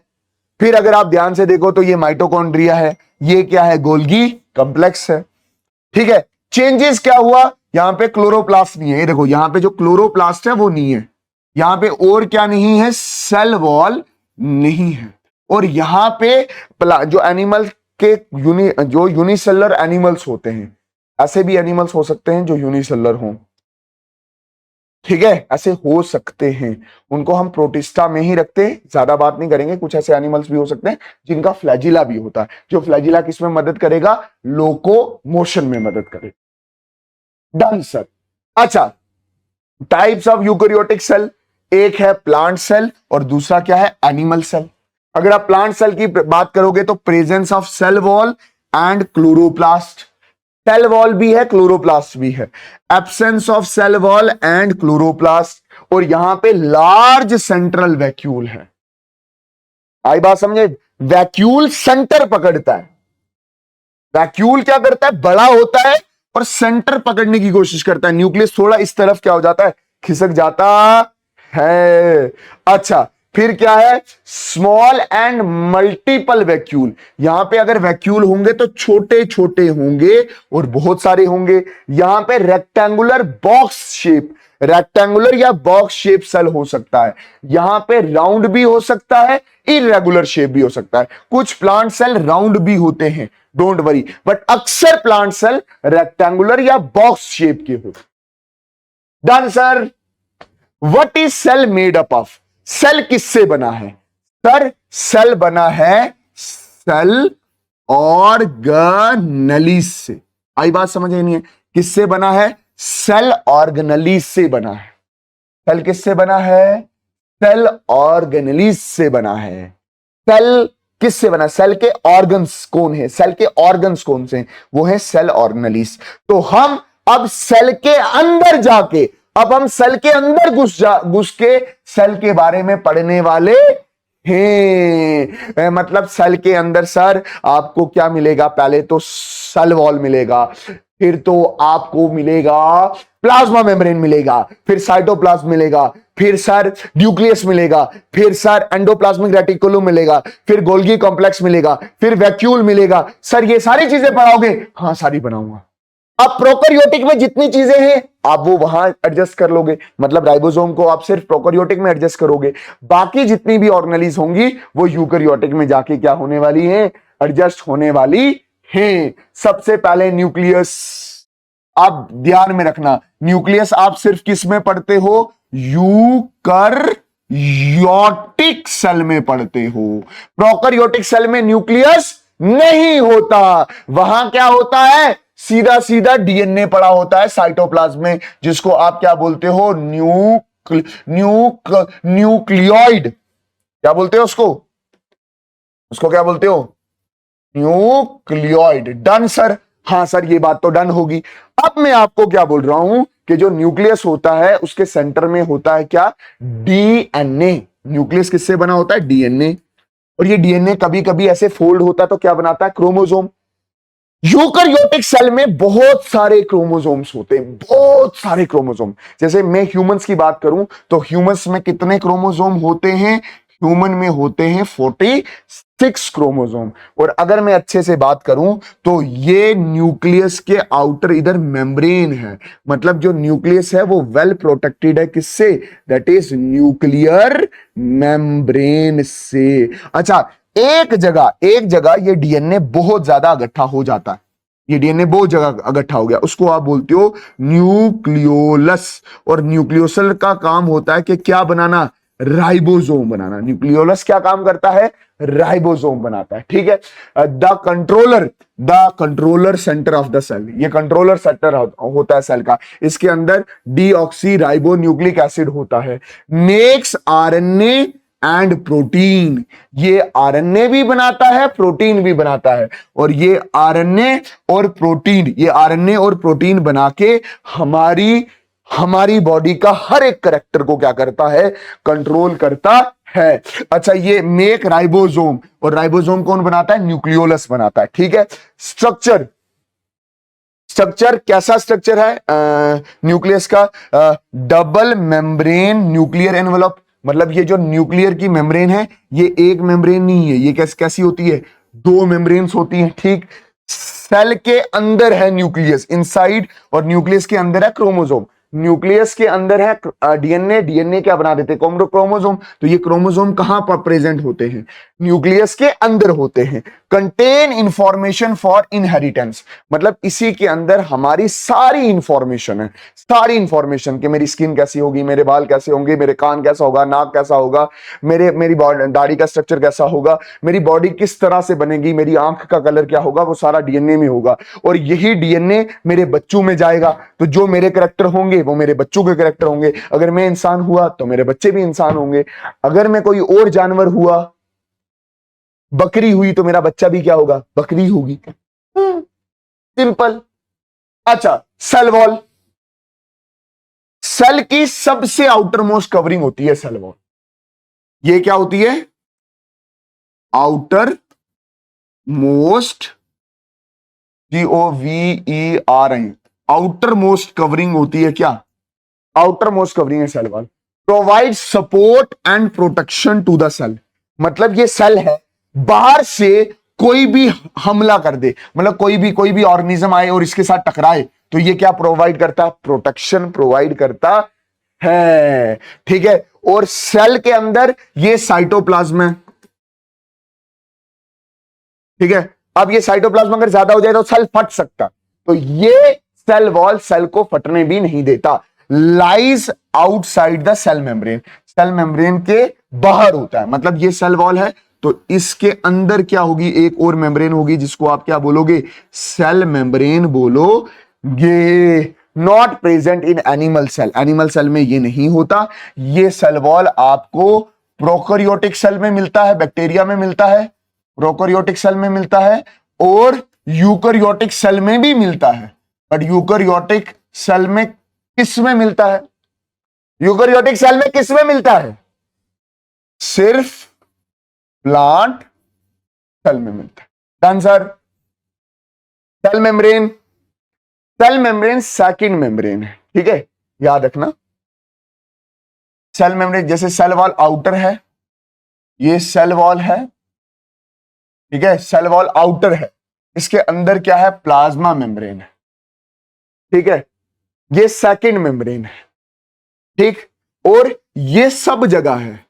फिर अगर आप ध्यान से देखो तो ये माइटोकॉन्ड्रिया है, ये क्या है, गोल्गी कॉम्प्लेक्स है, ठीक है। चेंजेस क्या हुआ, यहां पे क्लोरोप्लास्ट नहीं है, ये देखो यहां पे जो क्लोरोप्लास्ट है वो नहीं है। यहां पे और क्या नहीं है, सेल वॉल नहीं है। और यहां पे जो एनिमल के जो यूनिसेलर एनिमल्स होते हैं, ऐसे भी एनिमल्स हो सकते हैं जो यूनिसेलर हों, ठीक है, ऐसे हो सकते हैं। उनको हम प्रोटिस्टा में ही रखते हैं, ज्यादा बात नहीं करेंगे। कुछ ऐसे एनिमल्स भी हो सकते हैं जिनका फ्लैजिला भी होता है, जो फ्लैजिला किसमें मदद करेगा, लोको मोशन में मदद करेगा। Done sir. अच्छा टाइप्स ऑफ यूकैरियोटिक सेल, एक है प्लांट सेल और दूसरा क्या है, एनिमल सेल। अगर आप प्लांट सेल की बात करोगे तो presence of cell wall and chloroplast. Cell wall भी है, क्लोरोप्लास्ट भी है। Absence of cell wall and chloroplast, और यहां पे लार्ज सेंट्रल वैक्यूल है। आई बात समझे? वैक्यूल सेंटर पकड़ता है। वैक्यूल क्या करता है? बड़ा होता है और सेंटर पकड़ने की कोशिश करता है। न्यूक्लियस थोड़ा इस तरफ क्या हो जाता है? खिसक जाता है। अच्छा, फिर क्या है? Small and multiple vacuole. यहां पे अगर वैक्यूल होंगे तो छोटे छोटे होंगे और बहुत सारे होंगे। यहां पे रेक्टेंगुलर बॉक्स शेप, रेक्टेंगुलर या बॉक्स शेप सेल हो सकता है। यहां पे राउंड भी हो सकता है, इरेगुलर शेप भी हो सकता है। कुछ प्लांट सेल राउंड भी होते हैं, डोंट वरी, बट अक्सर प्लांट सेल रेक्टेंगुलर या बॉक्स शेप के होते हैं। Done sir. What is cell made up of? Cell किससे बना है? सर सेल बना है सेल ऑर्गेनेलिस से। आई बात समझ नहीं है? किससे बना है? सेल ऑर्गेनेलिस से बना है। सेल किससे बना है? सेल ऑर्गेनेलिस से बना है। सेल किससे बना? सेल के ऑर्गन्स कौन है? सेल के ऑर्गन्स कौन से हैं? वो है सेल ऑर्गेनेलिस। तो हम अब सेल के अंदर जाके, अब हम सेल के अंदर घुस के सेल के बारे में पढ़ने वाले हैं। मतलब सेल के अंदर सर आपको क्या मिलेगा? पहले तो सेल वॉल मिलेगा, फिर तो आपको मिलेगा प्लाज्मा मेम्ब्रेन मिलेगा, फिर साइटोप्लाज्म मिलेगा, फिर सर न्यूक्लियस मिलेगा, फिर सर एंडोप्लाज्मिक रेटिकुलम मिलेगा, फिर गोल्गी कॉम्प्लेक्स मिलेगा, फिर वैक्यूल मिलेगा। सर ये सारी चीजें पढ़ाओगे? हाँ सारी बनाऊंगा। अब प्रोकैरियोटिक में जितनी चीजें हैं आप वो वहां एडजस्ट कर लोगे, मतलब राइबोसोम को आप सिर्फ प्रोकैरियोटिक में एडजस्ट करोगे, बाकी जितनी भी ऑर्गेनेलिज होंगी वो यूकैरियोटिक में जाके क्या होने वाली हैं? एडजस्ट होने वाली हैं। सबसे पहले न्यूक्लियस, आप ध्यान में रखना, न्यूक्लियस आप सिर्फ किस में पढ़ते हो? यूकैरियोटिक सेल में पढ़ते हो। प्रोकैरियोटिक सेल में न्यूक्लियस नहीं होता, वहां क्या होता है? सीधा सीधा डीएनए पड़ा होता है साइटोप्लाज्म में, जिसको आप क्या बोलते हो? न्यूक्लियोइड। क्या बोलते हो उसको? उसको क्या बोलते हो? न्यूक्लियोइड। Done sir. हाँ सर ये बात तो डन होगी। अब मैं आपको क्या बोल रहा हूं कि जो न्यूक्लियस होता है उसके सेंटर में होता है क्या? डीएनए। न्यूक्लियस किससे बना होता है? डीएनए। और ये डीएनए कभी कभी ऐसे फोल्ड होता है तो क्या बनाता है? क्रोमोसोम। यूकैरियोटिक सेल में बहुत सारे क्रोमोसोम्स होते हैं, बहुत सारे क्रोमोसोम। जैसे मैं ह्यूमंस की बात करूं तो ह्यूमंस में कितने क्रोमोसोम होते हैं? ह्यूमन में होते हैं 46 क्रोमोसोम। और अगर मैं अच्छे से बात करूं तो ये न्यूक्लियस के आउटर इधर मेम्ब्रेन है, मतलब जो न्यूक्लियस है वो वेल प्रोटेक्टेड है। किससे? दैट इज न्यूक्लियर मेम्ब्रेन से। अच्छा, एक जगह ये डीएनए बहुत ज्यादा इकट्ठा हो जाता है, ये डीएनए बहुत जगह इकट्ठा हो गया, उसको आप बोलते हो न्यूक्लियोलस। और न्यूक्लियोसल का काम होता है कि क्या बनाना? राइबोसोम बनाना। न्यूक्लियोलस क्या काम करता है? राइबोसोम बनाता है। ठीक है। The controller centre of the cell, ये कंट्रोलर सेंटर होता है सेल का। इसके अंदर डीऑक्सी राइबो न्यूक्लिक एसिड होता है, मेक्स आरएनए एंड प्रोटीन। ये आरएनए भी बनाता है, प्रोटीन भी बनाता है। और ये आरएनए और प्रोटीन, ये आरएनए और प्रोटीन बना के हमारी बॉडी का हर एक करैक्टर को क्या करता है? कंट्रोल करता है। अच्छा, ये मेक राइबोसोम, और राइबोसोम कौन बनाता है? न्यूक्लियोलस बनाता है। ठीक है। स्ट्रक्चर, स्ट्रक्चर कैसा स्ट्रक्चर है न्यूक्लियस का? Double membrane nuclear envelope. मतलब ये जो न्यूक्लियर की मेम्ब्रेन है ये एक मेम्ब्रेन नहीं है, ये कैसी होती है? दो मेम्ब्रेन्स होती हैं। ठीक। सेल के अंदर है न्यूक्लियस इनसाइड, और न्यूक्लियस के अंदर है क्रोमोसोम। न्यूक्लियस के अंदर है डीएनए, डीएनए क्या बना देते हैं? क्रोमोसोम। तो ये क्रोमोसोम कहां पर प्रेजेंट होते हैं? न्यूक्लियस के अंदर होते हैं। कंटेन इंफॉर्मेशन फॉर इनहेरिटेंस, मतलब इसी के अंदर हमारी सारी इंफॉर्मेशन है, सारी इंफॉर्मेशन कि मेरी स्किन कैसी होगी, मेरे बाल कैसे होंगे, मेरे कान कैसा होगा, नाक कैसा होगा, मेरी दाढ़ी का स्ट्रक्चर कैसा होगा, मेरी बॉडी किस तरह से बनेगी, मेरी आंख का कलर क्या होगा, वो सारा डीएनए में होगा। और यही डीएनए मेरे बच्चों में जाएगा, तो जो मेरे कैरेक्टर होंगे वो मेरे बच्चों के कैरेक्टर होंगे। अगर मैं इंसान हुआ तो मेरे बच्चे भी इंसान होंगे, अगर मैं कोई और जानवर हुआ, बकरी हुई, तो मेरा बच्चा भी क्या होगा? बकरी होगी। सिंपल। अच्छा, सेल वॉल, सेल की सबसे आउटर मोस्ट कवरिंग होती है सेल वॉल। ये क्या होती है? Outermost, COVER, outermost covering होती है क्या? आउटर मोस्ट कवरिंग है cell wall. Provide support and protection to the cell, मतलब ये सेल है, बाहर से कोई भी हमला कर दे, मतलब कोई भी ऑर्गेनिज्म आए और इसके साथ टकराए, तो ये क्या प्रोवाइड करता है? प्रोटेक्शन प्रोवाइड करता है। ठीक है, और सेल के अंदर ये साइटोप्लाज्म है। ठीक है, अब ये साइटोप्लाज्म अगर ज्यादा हो जाए तो सेल फट सकता, तो ये सेल वॉल सेल को फटने भी नहीं देता। Lies outside the cell membrane, cell membrane के बाहर होता है, मतलब ये सेल वॉल है तो इसके अंदर क्या होगी? एक और मेम्ब्रेन होगी जिसको आप क्या बोलोगे? सेल मेम्ब्रेन बोलोगे। Not present in animal cell, animal cell में ये नहीं होता। ये सेल वॉल आपको प्रोकैरियोटिक सेल में मिलता है, बैक्टीरिया में मिलता है, प्रोकैरियोटिक सेल में मिलता है, और यूकैरियोटिक सेल में भी मिलता है। बट यूकैरियोटिक सेल में किस में मिलता है? यूकैरियोटिक सेल में किस में मिलता है? सिर्फ प्लांट सेल में मिलता है। Answer cell membrane, cell membrane second membrane है। ठीक है, याद रखना, सेल मेम्ब्रेन जैसे सेल वॉल आउटर है, ये सेल वॉल है। ठीक है, सेल वॉल आउटर है, इसके अंदर क्या है? प्लाज्मा मेम्ब्रेन है। ठीक है, ये सेकंड मेम्ब्रेन है। ठीक, और ये सब जगह है,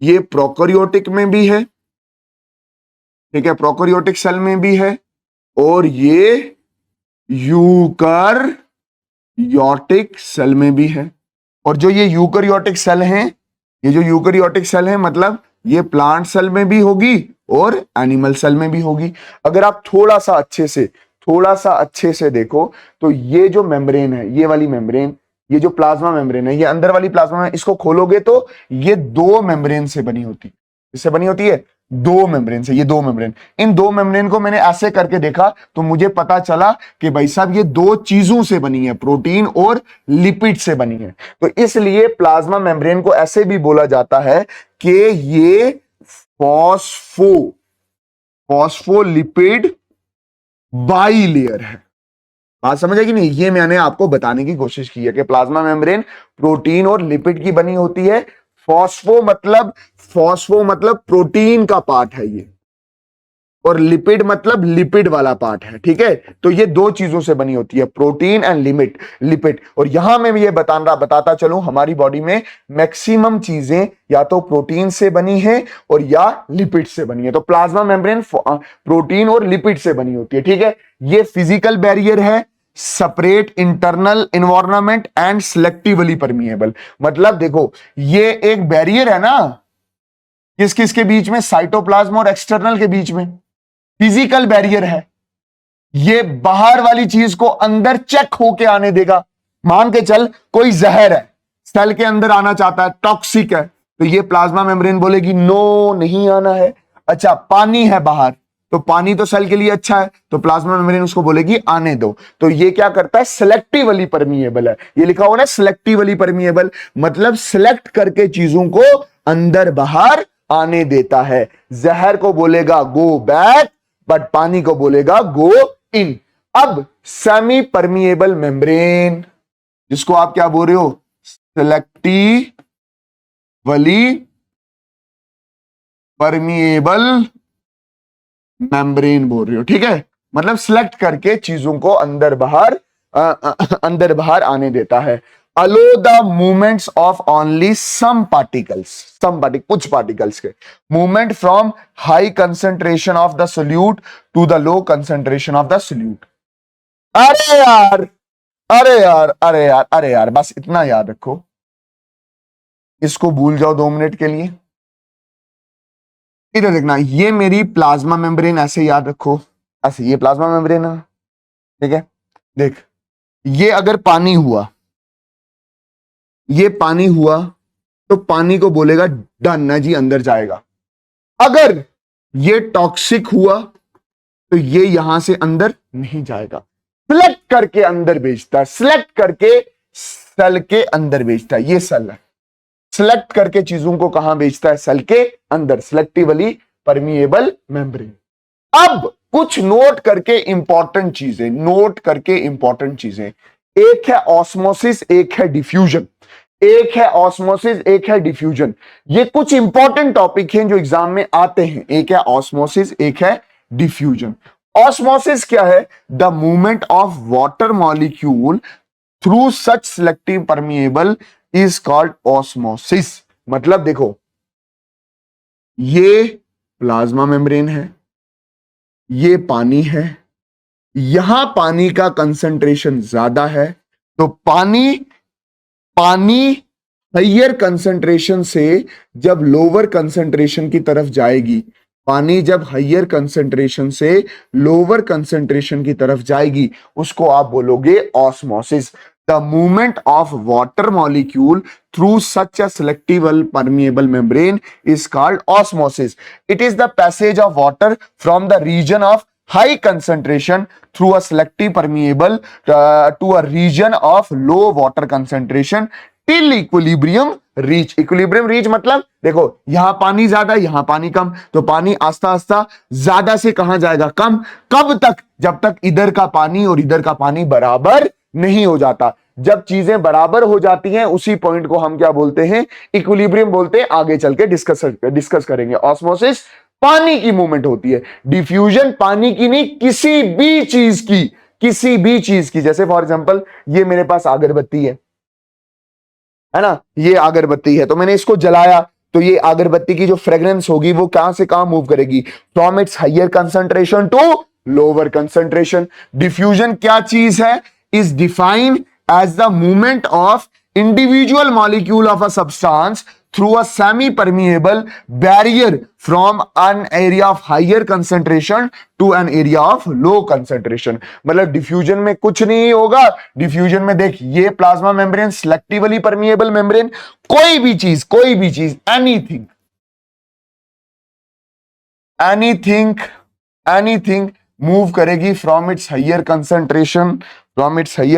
ये प्रोकैरियोटिक में भी है। ठीक है, प्रोकैरियोटिक सेल में भी है, और ये यूकैरियोटिक सेल में भी है। और जो ये यूकैरियोटिक सेल हैं, ये जो यूकैरियोटिक सेल है मतलब ये प्लांट सेल में भी होगी और एनिमल सेल में भी होगी। अगर आप थोड़ा सा अच्छे से देखो तो ये जो मेम्ब्रेन है, ये वाली मेम्ब्रेन, ये जो प्लाज्मा मेम्ब्रेन है, ये अंदर वाली प्लाज्मा में, इसको खोलोगे तो ये दो मेम्ब्रेन से बनी होती है। इससे बनी होती है दो मेम्ब्रेन से, ये दो मेम्ब्रेन। इन दो मेम्ब्रेन को मैंने ऐसे करके देखा तो मुझे पता चला कि भाई साहब ये दो चीजों से बनी है, प्रोटीन और लिपिड से बनी है। तो इसलिए प्लाज्मा मेम्ब्रेन को ऐसे भी बोला जाता है कि ये फॉस्फोलिपिड बाइलेयर है। बात समझ आएगी नहीं? ये मैंने आपको बताने की कोशिश की है कि प्लाज्मा मेम्ब्रेन प्रोटीन और लिपिड की बनी होती है। फॉस्फो मतलब प्रोटीन का पार्ट है ये, और लिपिड मतलब लिपिड वाला पार्ट है। ठीक है, तो ये दो चीजों से बनी होती है, प्रोटीन एंड लिपिड। और यहां मैं ये बताता चलूं, हमारी बॉडी में मैक्सिमम चीजें या तो प्रोटीन से बनी है और या लिपिड से बनी है। तो प्लाज्मा मेम्ब्रेन प्रोटीन और लिपिड से बनी होती है। ठीक है, ये फिजिकल बैरियर है, separate internal environment and selectively permeable. मतलब देखो, ये एक बैरियर है ना, किस किस के बीच में? साइटोप्लाज्म और एक्सटर्नल के बीच में फिजिकल बैरियर है। ये बाहर वाली चीज को अंदर चेक होके आने देगा। मान के चल कोई जहर है, सेल के अंदर आना चाहता है, टॉक्सिक है, तो ये प्लाज्मा मेम्ब्रेन बोलेगी नो, नहीं आना है। अच्छा, पानी है बाहर, तो पानी तो सेल के लिए अच्छा है, तो प्लाज्मा मेम्ब्रेन उसको बोलेगी आने दो। तो ये क्या करता है? सिलेक्टिवली परमिएबल है। ये लिखा हुआ ना सिलेक्टिवली परमिएबल, मतलब सिलेक्ट करके चीजों को अंदर बाहर आने देता है। जहर को बोलेगा गो बैक, बट पानी को बोलेगा गो इन। अब सेमी परमिएबल मेम्ब्रेन, जिसको आप क्या बोल रहे हो? सिलेक्टिवली परमिएबल मेम्ब्रेन बोल रहे हो। ठीक है, मतलब सिलेक्ट करके चीजों को अंदर बाहर आने देता है। Allow the movements of only some particles, कुछ पार्टिकल्स के movement from high concentration of the solute to the low concentration of the solute. अरे यार, अरे यार, बस इतना याद रखो, इसको भूल जाओ 2 मिनट के लिए। इधर देखना, ये मेरी प्लाज्मा मेम्ब्रेन, ऐसे याद रखो, ऐसे ये प्लाज्मा मेम्ब्रेन है। ठीक है, देख, ये अगर पानी हुआ, ये पानी हुआ तो पानी को बोलेगा डन ना जी, अंदर जाएगा। अगर ये टॉक्सिक हुआ तो ये यहां से अंदर नहीं जाएगा। सिलेक्ट करके अंदर भेजता है, सिलेक्ट करके सेल के अंदर भेजता है। ये सेल है, सिलेक्ट करके चीजों को कहां भेजता है? सेल के अंदर, सिलेक्टिवली परमिएबल मेम्ब्रेन। अब कुछ नोट करके इंपॉर्टेंट चीजें, एक है ऑस्मोसिस, एक है डिफ्यूजन। एक है ऑस्मोसिस, एक है डिफ्यूजन। ये कुछ इंपॉर्टेंट टॉपिक हैं जो एग्जाम में आते हैं। एक है ऑस्मोसिस, एक है डिफ्यूजन। ऑस्मोसिस क्या है? The movement of water molecule through such selective permeable is called osmosis. मतलब देखो, ये प्लाज्मा मेम्ब्रेन है, ये पानी है, यहां पानी का कंसंट्रेशन ज्यादा है, तो पानी हाइयर कंसंट्रेशन से जब लोअर कंसंट्रेशन की तरफ जाएगी, पानी जब हाइयर कंसंट्रेशन से लोअर कंसंट्रेशन की तरफ जाएगी, उसको आप बोलोगे osmosis. The movement of water molecule through such a selective permeable membrane is called osmosis. It is the passage of water from the region of high concentration through a selective permeable to a region of low water concentration till equilibrium reach। equilibrium reach मतलब देखो, यहां पानी ज्यादा, यहां पानी कम, तो पानी आस्ता आस्ता ज्यादा से कहां जाएगा? कम। कब तक? जब तक इधर का पानी और इधर का पानी बराबर नहीं हो जाता। जब चीजें बराबर हो जाती हैं, उसी पॉइंट को हम क्या बोलते हैं? इक्विलिब्रियम बोलते हैं। आगे चल के डिस्कस करेंगे। ऑस्मोसिस पानी की मूवमेंट होती है, डिफ्यूजन पानी की नहीं, किसी भी चीज की। जैसे फॉर एग्जांपल, ये मेरे पास अगरबत्ती है ना, ये अगरबत्ती है, तो मैंने इसको जलाया, तो ये अगरबत्ती की जो फ्रेग्रेंस होगी वो कहां से कहां मूव करेगी? From its higher concentration to lower concentration. Diffusion क्या चीज है? Is defined as the movement of individual molecule of a substance through a semi-permeable barrier from an area of higher concentration to an area of low concentration। मतलब diffusion में कुछ नहीं होगा। Diffusion में देख, ये plasma membrane selectively permeable membrane, कोई भी चीज एनीथिंग मूव करेगी from its higher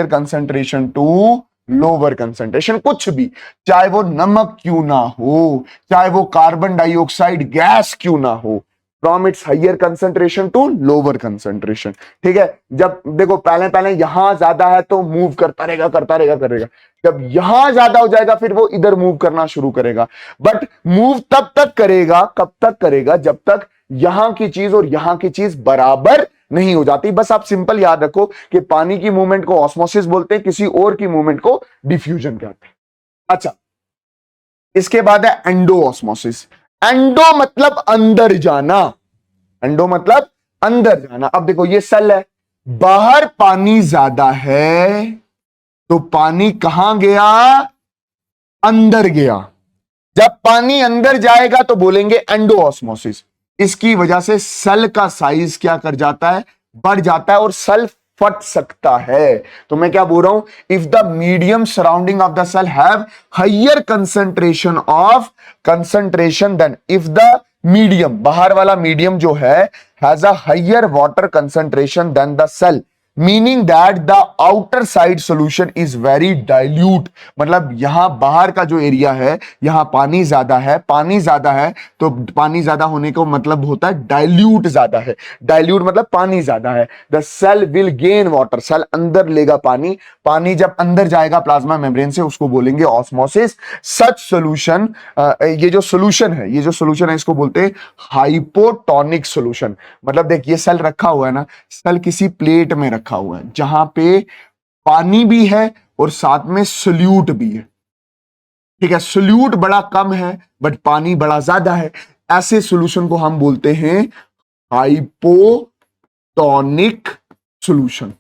concentration to lower concentration. कुछ भी, चाहे वो नमक क्यों ना हो, चाहे वो कार्बन डाइऑक्साइड गैस क्यों ना हो, from its higher concentration to lower concentration. ठीक है। जब देखो, पहले यहां ज्यादा है तो मूव करता रहेगा। जब यहां ज्यादा हो जाएगा, फिर वो इधर मूव करना शुरू करेगा। बट मूव तब तक करेगा, कब तक करेगा? जब तक यहां की चीज और यहां की चीज बराबर नहीं हो जाती। बस आप सिंपल याद रखो कि पानी की मूवमेंट को ऑस्मोसिस बोलते हैं, किसी और की मूवमेंट को डिफ्यूजन कहते हैं। अच्छा, इसके बाद है एंडो ऑस्मोसिस। एंडो मतलब अंदर जाना। अब देखो, ये सेल है, बाहर पानी ज्यादा है, तो पानी कहां गया? अंदर गया। जब पानी अंदर जाएगा तो बोलेंगे एंडो ऑस्मोसिस। इसकी वजह से सेल का साइज क्या कर जाता है? बढ़ जाता है, और सेल फट सकता है। तो मैं क्या बोल रहा हूं? If the medium surrounding of the cell have higher concentration then, if the medium, बाहर वाला मीडियम जो है, has a higher water concentration then the cell, meaning that the outer side solution is very dilute. मतलब यहां बाहर का जो area है, यहां पानी ज्यादा है, तो पानी ज्यादा होने को मतलब होता है डाइल्यूट ज्यादा है। डाइल्यूट मतलब पानी ज्यादा है। The cell will gain water, cell अंदर लेगा पानी। पानी जब अंदर जाएगा प्लाज्मा मेम्ब्रेन से, उसको बोलेंगे ऑस्मोसिस। सच सोल्यूशन, ये जो सोल्यूशन है इसको बोलते हैं हाइपोटोनिक सोल्यूशन। मतलब देख, ये सेल रखा हुआ है ना, सेल किसी प्लेट में रखा हुआ है जहां पे पानी भी है और साथ में सोल्यूट भी है। ठीक है, सोल्यूट बड़ा कम है बट पानी बड़ा ज्यादा है। ऐसे सॉल्यूशन को हम बोलते हैं हाइपोटोनिक सॉल्यूशन।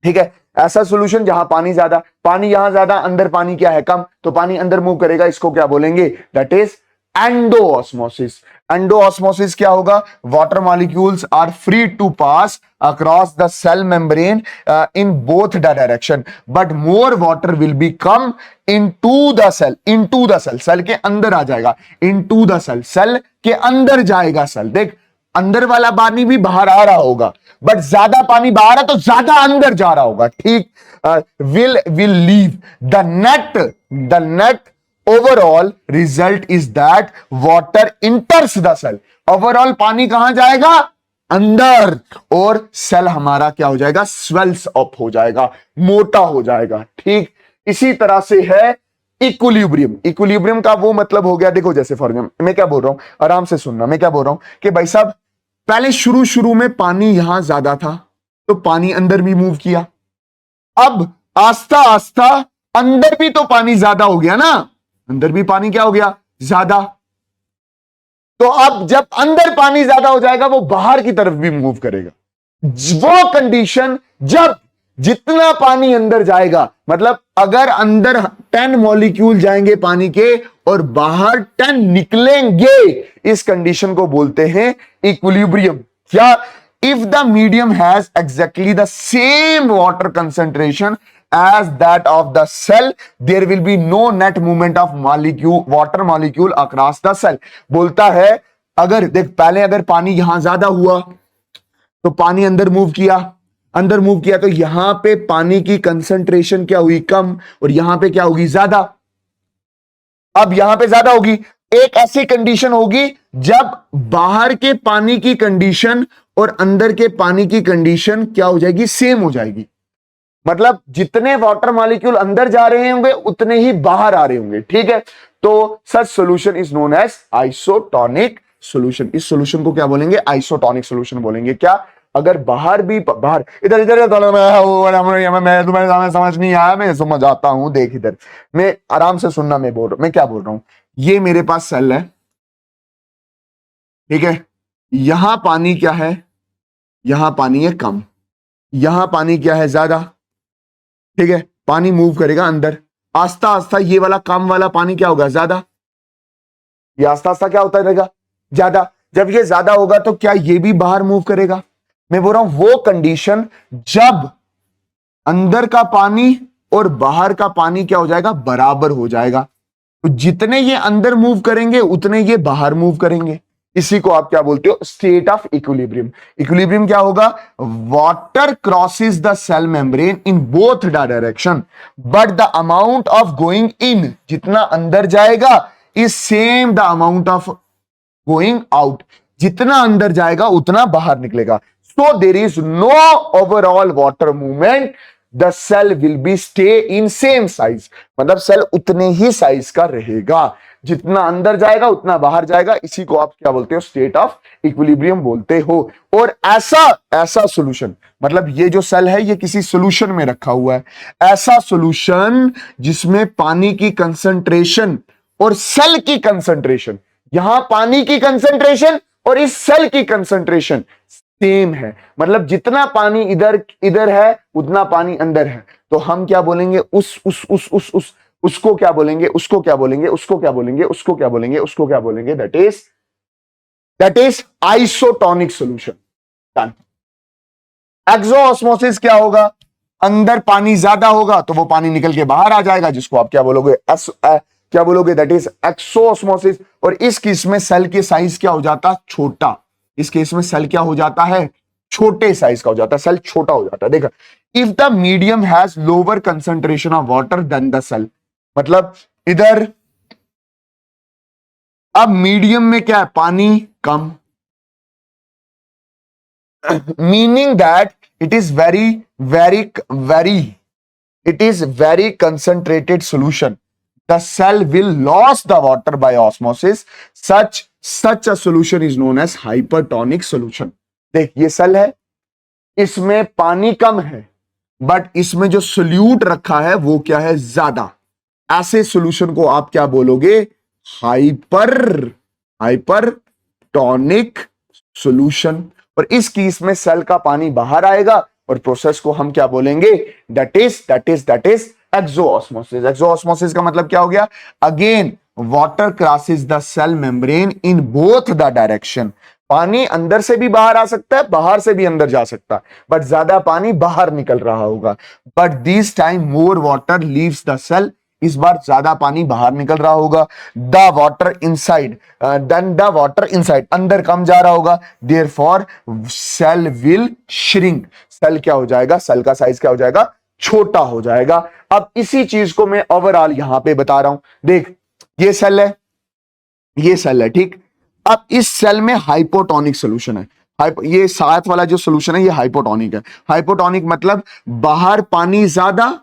ठीक है, ऐसा सॉल्यूशन जहां पानी यहां ज्यादा, अंदर पानी क्या है? कम, तो पानी अंदर मूव करेगा। इसको क्या बोलेंगे? That is endosmosis. एंडोऑस्मोसिस क्या होगा? Water molecules are free to pass across the cell membrane in both direction, but more water will be come into the cell. Cell के अंदर आ जाएगा। इनटू द सेल के अंदर जाएगा सेल। देख, अंदर वाला पानी भी बाहर आ रहा होगा, बट ज्यादा पानी बाहर है तो ज्यादा अंदर जा रहा होगा। ठीक, will leave the net overall result is that water enters the cell, overall पानी कहां जाएगा? अंदर। और सेल हमारा क्या हो जाएगा? स्वेल्स अप हो जाएगा, मोटा हो जाएगा। ठीक इसी तरह से है इक्विलिब्रियम। इक्विलिब्रियम का वो मतलब हो गया, देखो जैसे फॉर एग्जाम्पल मैं क्या बोल रहा हूं, आराम से सुनना, मैं क्या बोल रहा हूं कि भाई साहब पहले शुरू शुरू में पानी यहां ज्यादा था तो पानी अंदर भी मूव किया, अब आस्ता आस्ता अंदर भी तो पानी ज्यादा हो गया ना, अंदर भी पानी क्या हो गया? ज्यादा। तो अब जब अंदर पानी ज्यादा हो जाएगा वो बाहर की तरफ भी मूव करेगा। वो कंडीशन जब जितना पानी अंदर जाएगा, मतलब अगर अंदर 10 मॉलिक्यूल जाएंगे पानी के और बाहर 10 निकलेंगे, इस कंडीशन को बोलते हैं इक्विलिब्रियम। क्या? If the medium has exactly the same water concentration as that of the cell, there will be no net movement of water molecule across the cell। बोलता है अगर देख पहले अगर पानी यहां ज्यादा हुआ तो पानी अंदर मूव किया, अंदर मूव किया तो यहां पे पानी की कंसंट्रेशन क्या हुई? कम, और यहां पे क्या होगी? ज्यादा। अब यहां पे ज्यादा होगी, एक ऐसी कंडीशन होगी जब बाहर के पानी की कंडीशन और अंदर के पानी की कंडीशन क्या हो जाएगी? सेम हो जाएगी। मतलब जितने वाटर मॉलिक्यूल अंदर जा रहे होंगे उतने ही बाहर आ रहे होंगे। ठीक है, तो such solution is known as isotonic solution. इस सॉल्यूशन को क्या बोलेंगे? आइसोटोनिक सॉल्यूशन बोलेंगे। क्या? अगर बाहर भी बाहर इधर इधर मैं तुम्हें समझ नहीं आया, मैं समझ आता हूं, देख इधर मैं आराम से सुनना, मैं क्या बोल रहा हूं। ये मेरे पास सेल है, ठीक है, यहां पानी क्या है? यहां पानी है कम, यहां पानी क्या है? ज्यादा। ठीक है, पानी मूव करेगा अंदर, आस्ता आस्ता ये वाला कम वाला पानी क्या होगा? ज्यादा। ये आस्ता आस्ता क्या होता रहेगा? ज्यादा। जब ये ज्यादा होगा तो क्या ये भी बाहर मूव करेगा? मैं बोल रहा हूं वो कंडीशन जब अंदर का पानी और बाहर का पानी क्या हो जाएगा? बराबर हो जाएगा। तो जितने ये अंदर मूव करेंगे उतने ये बाहर मूव करेंगे। इसी को आप क्या बोलते हो? State of equilibrium. इक्विलिब्रियम क्या होगा? Water crosses the cell membrane in both the direction but the amount of going in, जितना अंदर जाएगा is same the amount of going out, जितना अंदर जाएगा उतना बाहर निकलेगा। So there is no overall water movement, the cell will be stay in same size, मतलब सेल उतने ही साइज का रहेगा, जितना अंदर जाएगा उतना बाहर जाएगा। इसी को आप क्या बोलते हो? स्टेट ऑफ इक्विलिब्रियम बोलते हो। और ऐसा सॉल्यूशन, मतलब ये जो सेल है ये किसी सॉल्यूशन में रखा हुआ है, ऐसा सॉल्यूशन जिसमें पानी की कंसंट्रेशन और सेल की कंसंट्रेशन, यहां पानी की कंसंट्रेशन और इस सेल की कंसंट्रेशन सेम है, मतलब जितना पानी इधर इधर है उतना पानी अंदर है। तो हम क्या बोलेंगे? उसको क्या बोलेंगे? उसको क्या बोलेंगे? उसको क्या बोलेंगे? उसको क्या बोलेंगे? उसको क्या बोलेंगे? That is isotonic solution. Exosmosis क्या होगा? अंदर पानी ज्यादा होगा तो वो पानी निकल के बाहर आ जाएगा, जिसको आप क्या बोलोगे? क्या बोलोगे? That is exosmosis. और इस केस में सेल के साइज क्या हो जाता? छोटा। इस केस में सेल क्या हो जाता है? छोटे साइज का हो जाता है, सेल छोटा हो जाता है। देखा, if the medium has lower concentration of water then the cell, मतलब इधर अब मीडियम में क्या है? पानी कम, meaning that it is very concentrated solution. The cell will lose the water by osmosis. Such a solution is known as hypertonic solution. देख ये सेल है, इसमें पानी कम है बट इसमें जो सोल्यूट रखा है वो क्या है? ज्यादा। ऐसे सॉल्यूशन को आप क्या बोलोगे? Hypertonic solution. और इस केस में सेल का पानी बाहर आएगा और प्रोसेस को हम क्या बोलेंगे? That is एक्सोऑस्मोसिस। एक्सोऑस्मोसिस का मतलब क्या हो गया? Again water crosses the cell membrane in both the direction. पानी अंदर से भी बाहर आ सकता है, बाहर से भी अंदर जा सकता है, बट ज्यादा पानी बाहर निकल रहा होगा। But this time more water leaves the cell, इस बार ज्यादा पानी बाहर निकल रहा होगा। द वाटर इनसाइड अंदर कम जा रहा होगा, therefore cell will shrink. Cell क्या हो जाएगा? सेल का साइज क्या हो जाएगा? छोटा हो जाएगा। अब इसी चीज को मैं ओवरऑल यहां पे बता रहा हूं। देख ये सेल है, ठीक, अब इस सेल में हाइपोटोनिक सोल्यूशन है। ये साथ वाला जो सोल्यूशन है ये हाइपोटोनिक है। हाइपोटोनिक मतलब बाहर पानी ज्यादा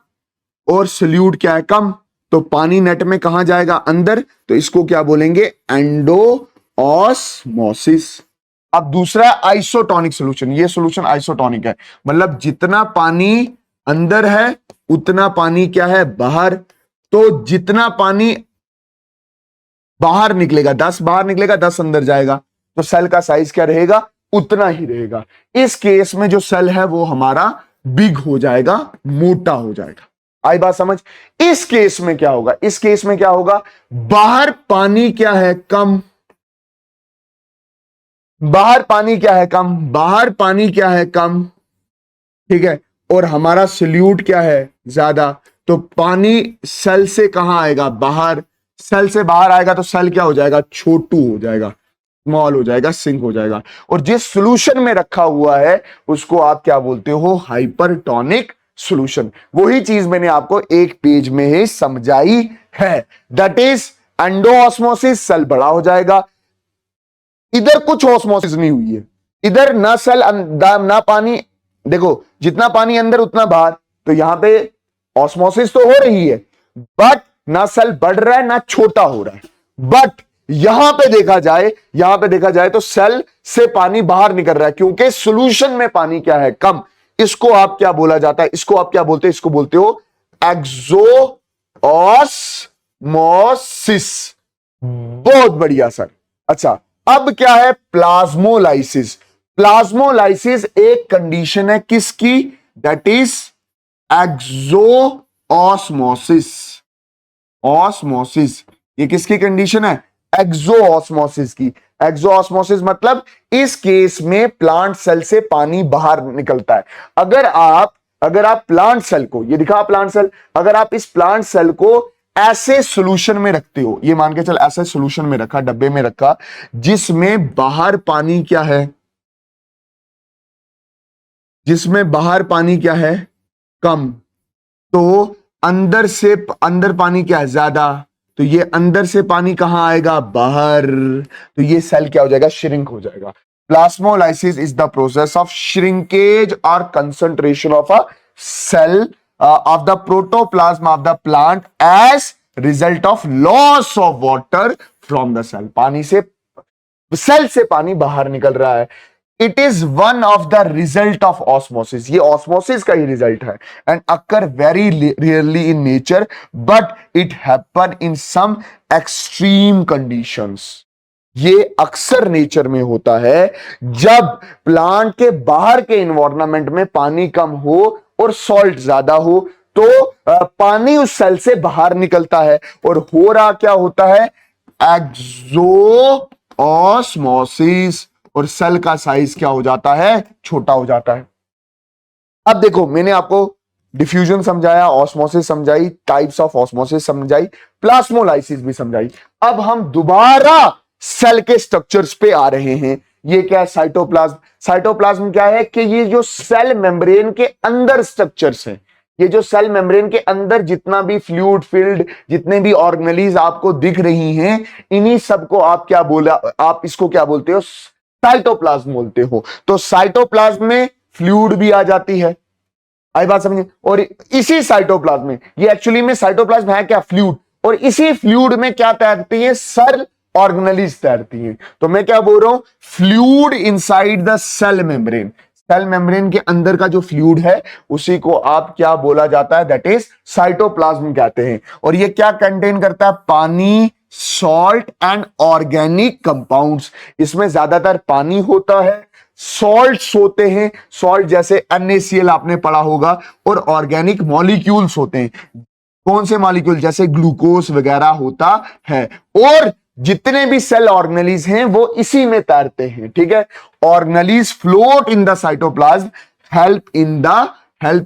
और सोल्यूट क्या है, कम। तो पानी नेट में कहां जाएगा, अंदर। तो इसको क्या बोलेंगे, एंडोऑस्मोसिस। अब दूसरा आइसोटोनिक सोल्यूशन, ये सोल्यूशन आइसोटोनिक है, मतलब जितना पानी अंदर है उतना पानी क्या है, बाहर। तो जितना पानी बाहर निकलेगा, 10 बाहर निकलेगा 10 अंदर जाएगा, तो सेल का साइज क्या रहेगा, उतना ही रहेगा। इस केस में जो सेल है वो हमारा बिग हो जाएगा, मोटा हो जाएगा। आई बात समझ। इस केस में क्या होगा, इस केस में क्या होगा, बाहर पानी क्या है, कम। बाहर पानी क्या है, कम। बाहर पानी क्या है, कम। ठीक है। और हमारा सोल्यूट क्या है, ज्यादा। तो पानी सेल से कहां आएगा, बाहर। सेल से बाहर आएगा तो सेल क्या हो जाएगा, छोटू हो जाएगा, स्मॉल हो जाएगा, सिंक हो जाएगा। और जिस सॉल्यूशन में रखा हुआ है उसको आप क्या बोलते हो, हाइपरटोनिक सॉल्यूशन। वही चीज मैंने आपको एक पेज में ही समझाई है, दैट इज एंडोऑस्मोसिस, सेल बड़ा हो जाएगा। इधर कुछ ऑस्मोसिस नहीं हुई है, इधर ना सेल ना पानी, देखो जितना पानी अंदर उतना बाहर, तो यहां पे ऑस्मोसिस तो हो रही है, बट ना सेल बढ़ रहा है ना छोटा हो रहा है। बट यहां पे देखा जाए, यहां पे देखा जाए तो सेल से पानी बाहर निकल रहा है, क्योंकि सॉल्यूशन में पानी क्या है, कम। इसको आप क्या बोला जाता है, इसको आप क्या बोलते हैं, इसको बोलते हो एक्सोऑस्मोसिस। बहुत बढ़िया सर। अच्छा, अब क्या है, प्लाज्मोलाइसिस। प्लाज्मोलाइसिस एक कंडीशन है किसकी, दैट इज एक्सोऑस्मोसिस। ऑस्मोसिस ये किसकी कंडीशन है, एक्सोऑस्मोसिस की। एक्सोऑस्मोसिस मतलब इस केस में प्लांट सेल से पानी बाहर निकलता है। अगर आप प्लांट सेल को, ये दिखा प्लांट सेल, अगर आप इस प्लांट सेल को ऐसे सॉल्यूशन में रखते हो, ये मान के चल ऐसे सॉल्यूशन में रखा, डब्बे में रखा, जिसमें बाहर पानी क्या है, जिसमें बाहर पानी क्या है, कम। तो अंदर पानी क्या है, ज्यादा। तो ये अंदर से पानी कहां आएगा, बाहर। तो ये सेल क्या हो जाएगा, श्रिंक हो जाएगा। Plasmolysis is the process of shrinkage और concentration of a cell of the protoplasm of the plant as result of loss of water from the cell। पानी से, सेल से पानी बाहर निकल रहा है। It is one of the result of osmosis, ये ऑस्मोसिस का ही रिजल्ट है, and occur very rarely in nature, but it happen in some extreme conditions. ये अक्सर नेचर में होता है जब प्लांट के बाहर के इन्वायरमेंट में पानी कम हो और सॉल्ट ज्यादा हो, तो पानी उस सेल से बाहर निकलता है, और हो रहा क्या होता है, एक्सोऑस्मोसिस, और सेल का साइज क्या हो जाता है, छोटा हो जाता है। अब देखो, मैंने आपको डिफ्यूजन समझाया, ऑस्मोसिस समझाई, टाइप्स ऑफ ऑस्मोसिस समझाई, प्लाज्मोलाइसिस भी समझाई। अब हम दोबारा सेल के स्ट्रक्चर्स पे आ रहे हैं। ये क्या है, साइटोप्लाज्म। साइटोप्लाज्म क्या है कि ये जो सेल मेम्ब्रेन के अंदर स्ट्रक्चर्स हैं, ये जो सेल मेम्ब्रेन के अंदर जितना भी फ्लूइड फिल्ड, जितने भी ऑर्गेनेलीज आपको दिख रही हैं, इन्हीं सबको आप क्या बोला, आप इसको क्या बोलते हो, साइटोप्लाज्म बोलते हो। तो साइटोप्लाज्म में फ्लूइड भी आ जाती है, आई बात समझे। और इसी साइटोप्लाज्म में, ये एक्चुअली में साइटोप्लाज्म है क्या, फ्लूइड, और इसी फ्लूइड में क्या तैरती है, सेल ऑर्गेनेलीज तैरती हैं। तो मैं क्या बोल रहा हूं, fluid inside the cell membrane. Cell membrane के अंदर का जो फ्लूइड है उसी को आप क्या बोला जाता है, दैट इज साइटोप्लाज्म कहते हैं। और ये क्या कंटेन करता है, पानी, सॉल्ट एंड ऑर्गेनिक कंपाउंड्स। इसमें ज्यादातर पानी होता है, सॉल्ट्स होते हैं, सॉल्ट जैसे NaCl आपने पढ़ा होगा, और ऑर्गेनिक मॉलिक्यूल्स होते हैं। कौन से मॉलिक्यूल, जैसे ग्लूकोज वगैरह होता है। और जितने भी सेल ऑर्गेनेलीज हैं वो इसी में तैरते हैं, ठीक है। Organelles float in the cytoplasm, help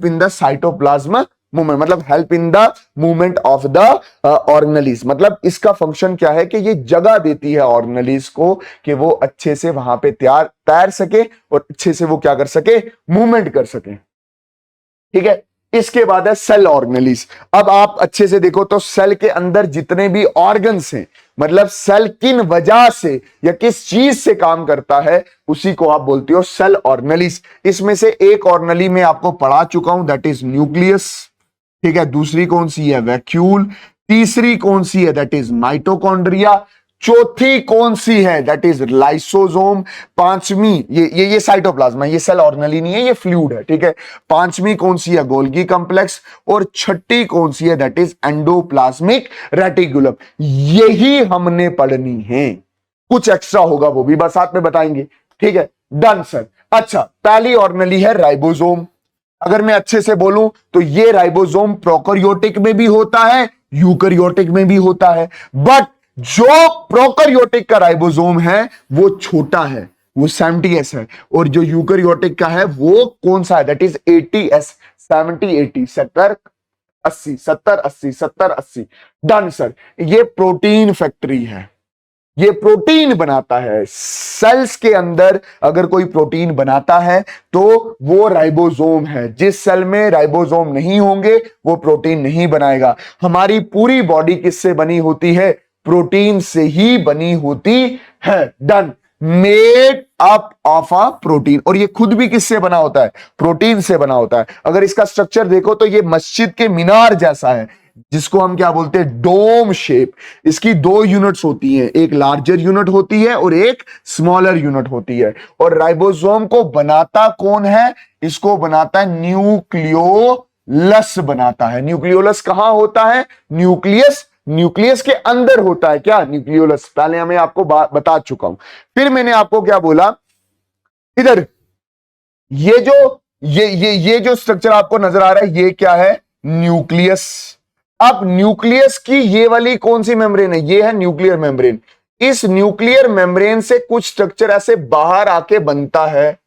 in the cytoplasm movement, मतलब help in the movement of the organelles. मतलब इसका फंक्शन क्या है कि ये जगह देती है ऑर्गेनेलीज को कि वो अच्छे से वहां पे तैर सके और अच्छे से वो क्या कर सके, मूवमेंट कर सके, ठीक है। इसके बाद है सेल ऑर्गेनेलिस। अब आप अच्छे से देखो तो सेल के अंदर जितने भी ऑर्गन्स हैं, मतलब सेल किन वजह से या किस चीज से काम करता है, उसी को आप बोलते हो सेल ऑर्गेनेलिस। इसमें से एक ऑर्गेनेली में आपको पढ़ा चुका हूं, दैट इज न्यूक्लियस। ठीक है, दूसरी कौन सी है? वैक्यूल। तीसरी कौन सी है? That is mitochondria. चौथी कौन सी है? That is lysosome. पांचवी ये साइटोप्लाज्मा, ये सेल ऑर्गेनेली नहीं है, ये फ्लूइड है। ठीक है, पांचवी कौन सी है? Golgi complex. और छठी कौन सी है? That is endoplasmic reticulum. यही हमने पढ़नी है, कुछ एक्स्ट्रा होगा वो भी बस साथ में बताएंगे। ठीक है, डन सर। अच्छा, पहली ऑर्गेनेली है राइबोसोम। अगर मैं अच्छे से बोलूं तो ये राइबोसोम प्रोकैरियोटिक में भी होता है, यूकैरियोटिक में भी होता है, बट जो प्रोकैरियोटिक का राइबोसोम है वो छोटा है, वो 70s है, और जो यूकैरियोटिक का है वो कौन सा है? That is 80s, 70-80, 70-80, 70-80, 70-80। Done sir. ये प्रोटीन फैक्ट्री है, ये प्रोटीन बनाता है सेल्स के अंदर। अगर कोई प्रोटीन बनाता है तो वो राइबोसोम है। जिस सेल में राइबोसोम नहीं होंगे वो प्रोटीन नहीं बनाएगा। हमारी पूरी बॉडी किससे बनी होती है? प्रोटीन से ही बनी होती है। Done. Made up of a protein. और ये खुद भी किससे बना होता है? प्रोटीन से बना होता है। अगर इसका स्ट्रक्चर देखो तो ये मस्जिद के मीनार जैसा है, जिसको हम क्या बोलते हैं? Dome shape. इसकी दो यूनिट्स होती हैं, एक लार्जर यूनिट होती है और एक स्मॉलर यूनिट होती है। और राइबोसोम को बनाता कौन है? इसको बनाता है न्यूक्लियोलस बनाता है। न्यूक्लियोलस कहां होता है? न्यूक्लियस, न्यूक्लियस के अंदर होता है क्या? न्यूक्लियोलस। पहले हमें आपको बता चुका हूं। फिर मैंने आपको क्या बोला, इधर ये जो स्ट्रक्चर आपको नजर आ रहा है, ये क्या है? न्यूक्लियस। अब न्यूक्लियस की ये वाली कौन सी मेम्ब्रेन है? ये है न्यूक्लियर मेम्ब्रेन। इस न्यूक्लियर मेम्ब्रेन से कुछ स्ट्रक्चर ऐसे बाहर आके बनता है,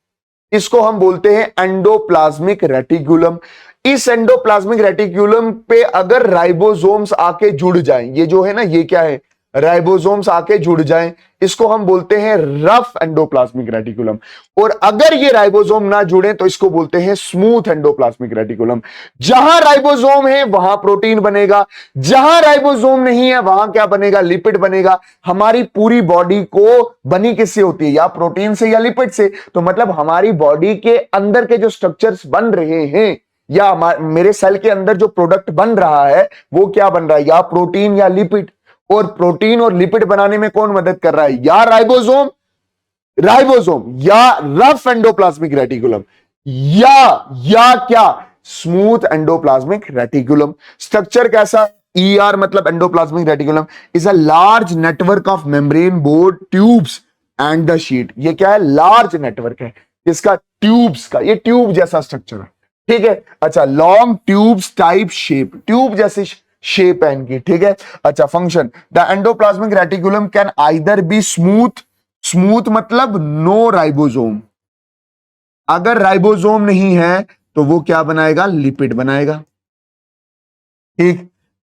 इसको हम बोलते हैं एंडोप्लाज्मिक रेटिकुलम। इस एंडोप्लाज्मिक रेटिकुलम पे अगर राइबोसोम्स आके जुड़ जाएं, ये जो है ना, ये क्या है? राइबोसोम्स आके जुड़ जाएं, इसको हम बोलते हैं रफ एंडोप्लाज्मिक रेटिकुलम। और अगर ये राइबोसोम ना जुड़े तो इसको बोलते हैं स्मूथ एंडोप्लाज्मिक रेटिकुलम। जहां राइबोसोम है वहां प्रोटीन बनेगा, जहां राइबोसोम नहीं है वहां क्या बनेगा? लिपिड बनेगा। हमारी पूरी बॉडी को बनी किससे होती है? या प्रोटीन से या लिपिड से। तो मतलब हमारी बॉडी के अंदर के जो स्ट्रक्चर्स बन रहे हैं, या मेरे सेल के अंदर जो प्रोडक्ट बन रहा है वो क्या बन रहा है? या प्रोटीन या लिपिड। और प्रोटीन और लिपिड बनाने में कौन मदद कर रहा है? या राइबोसोम, या रफ एंडोप्लाज्मिक रेटिकुलम, या क्या? Smooth endoplasmic reticulum. स्ट्रक्चर कैसा? ER मतलब endoplasmic reticulum is a large network of membrane board tubes and the sheet. ये क्या है? लार्ज नेटवर्क है इसका, ट्यूब्स का। ये ट्यूब जैसा स्ट्रक्चर है। ठीक है, अच्छा, long tubes type shape, tube जैसे शेप है इनकी। ठीक है, अच्छा, function, the endoplasmic reticulum can either be smooth, smooth मतलब नो राइबोसोम। अगर राइबोसोम नहीं है तो वो क्या बनाएगा? लिपिड बनाएगा। ठीक।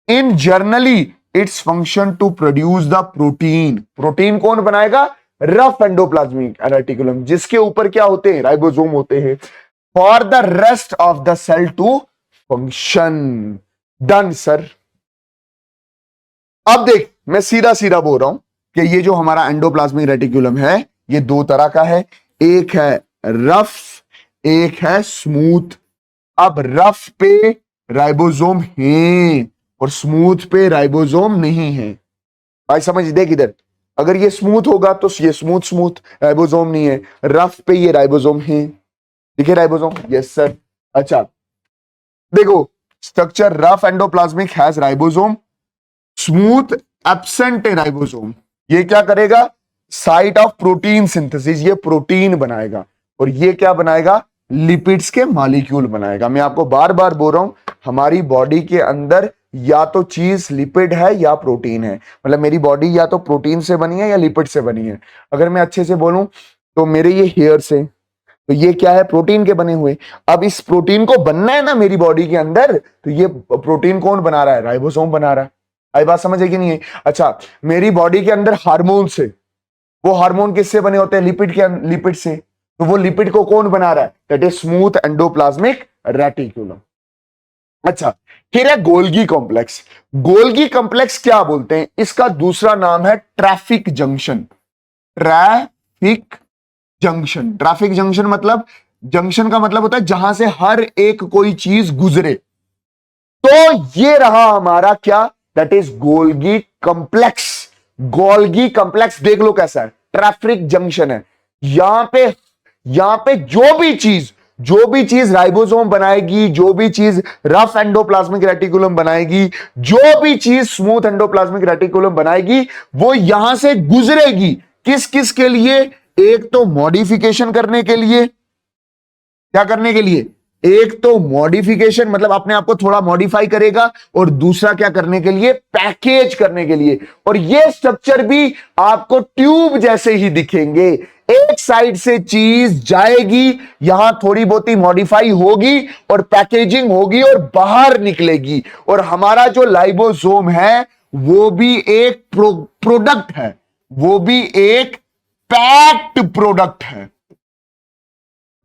In generally its function to produce the protein. Protein कौन बनाएगा? रफ एंडोप्लाज्मिक रेटिकुलम, जिसके ऊपर क्या होते हैं? राइबोसोम होते हैं। For the rest of the cell to function. Done sir. अब देख, मैं सीधा सीधा बोल रहा हूं कि ये जो हमारा एंडोप्लाज्मिक रेटिकुलम है ये दो तरह का है, एक है रफ, एक है स्मूथ। अब रफ पे राइबोसोम है और स्मूथ पे राइबोसोम नहीं है। भाई समझ, देख इधर, अगर ये स्मूथ होगा तो ये स्मूथ स्मूथ, राइबोसोम नहीं है। रफ पे ये राइबोसोम है, दिखे राइबोसोम? Yes sir. अच्छा देखो, structure rough endoplasmic has ribosome, smooth absent है राइबोसोम। ये क्या करेगा? साइट ऑफ प्रोटीन सिंथेसिस, ये प्रोटीन बनाएगा। और ये क्या बनाएगा? लिपिड्स के मॉलिक्यूल बनाएगा। मैं आपको बार बार बोल रहा हूं, हमारी बॉडी के अंदर या तो चीज लिपिड है या प्रोटीन है। मतलब मेरी बॉडी या तो प्रोटीन से बनी है या लिपिड से बनी है। अगर मैं अच्छे से बोलूं तो मेरे ये हेयर्स है, तो ये क्या है? प्रोटीन के बने हुए। अब इस प्रोटीन को बनना है ना मेरी बॉडी के अंदर, तो ये प्रोटीन कौन बना रहा है? राइबोसोम बना रहा है। आई बात समझ है कि नहीं है? अच्छा, मेरी बॉडी के अंदर हार्मोन से, वो हार्मोन किससे बने होते हैं? लिपिड से। तो वो लिपिड को कौन बना रहा है? That is smooth endoplasmic reticulum. अच्छा, फिर है गोल्गी कॉम्प्लेक्स। गोल्गी कॉम्प्लेक्स क्या बोलते हैं? इसका दूसरा नाम है traffic junction. Traffic junction, traffic junction मतलब, जंक्शन का मतलब होता है जहां से हर एक कोई चीज गुजरे। तो ये रहा हमारा क्या, that is Golgi complex. Golgi complex देख लो कैसा है, ट्रैफिक जंक्शन है। यहां पे जो भी चीज राइबोसोम बनाएगी, जो भी चीज रफ एंडोप्लाज्मिक रेटिकुलम बनाएगी, जो भी चीज स्मूथ एंडोप्लाज्मिक रेटिकुलम बनाएगी, वो यहां से गुजरेगी। किस किस के लिए? एक तो मॉडिफिकेशन करने के लिए, क्या करने के लिए? एक तो मॉडिफिकेशन मतलब अपने आप को थोड़ा मॉडिफाई करेगा, और दूसरा क्या करने के लिए? पैकेज करने के लिए। और ये स्ट्रक्चर भी आपको ट्यूब जैसे ही दिखेंगे। एक साइड से चीज जाएगी, यहां थोड़ी बहुत ही मॉडिफाई होगी और पैकेजिंग होगी और बाहर निकलेगी। और हमारा जो लाइबोसोम है वो भी एक प्रोडक्ट है, वो भी एक पैक्ड प्रोडक्ट है।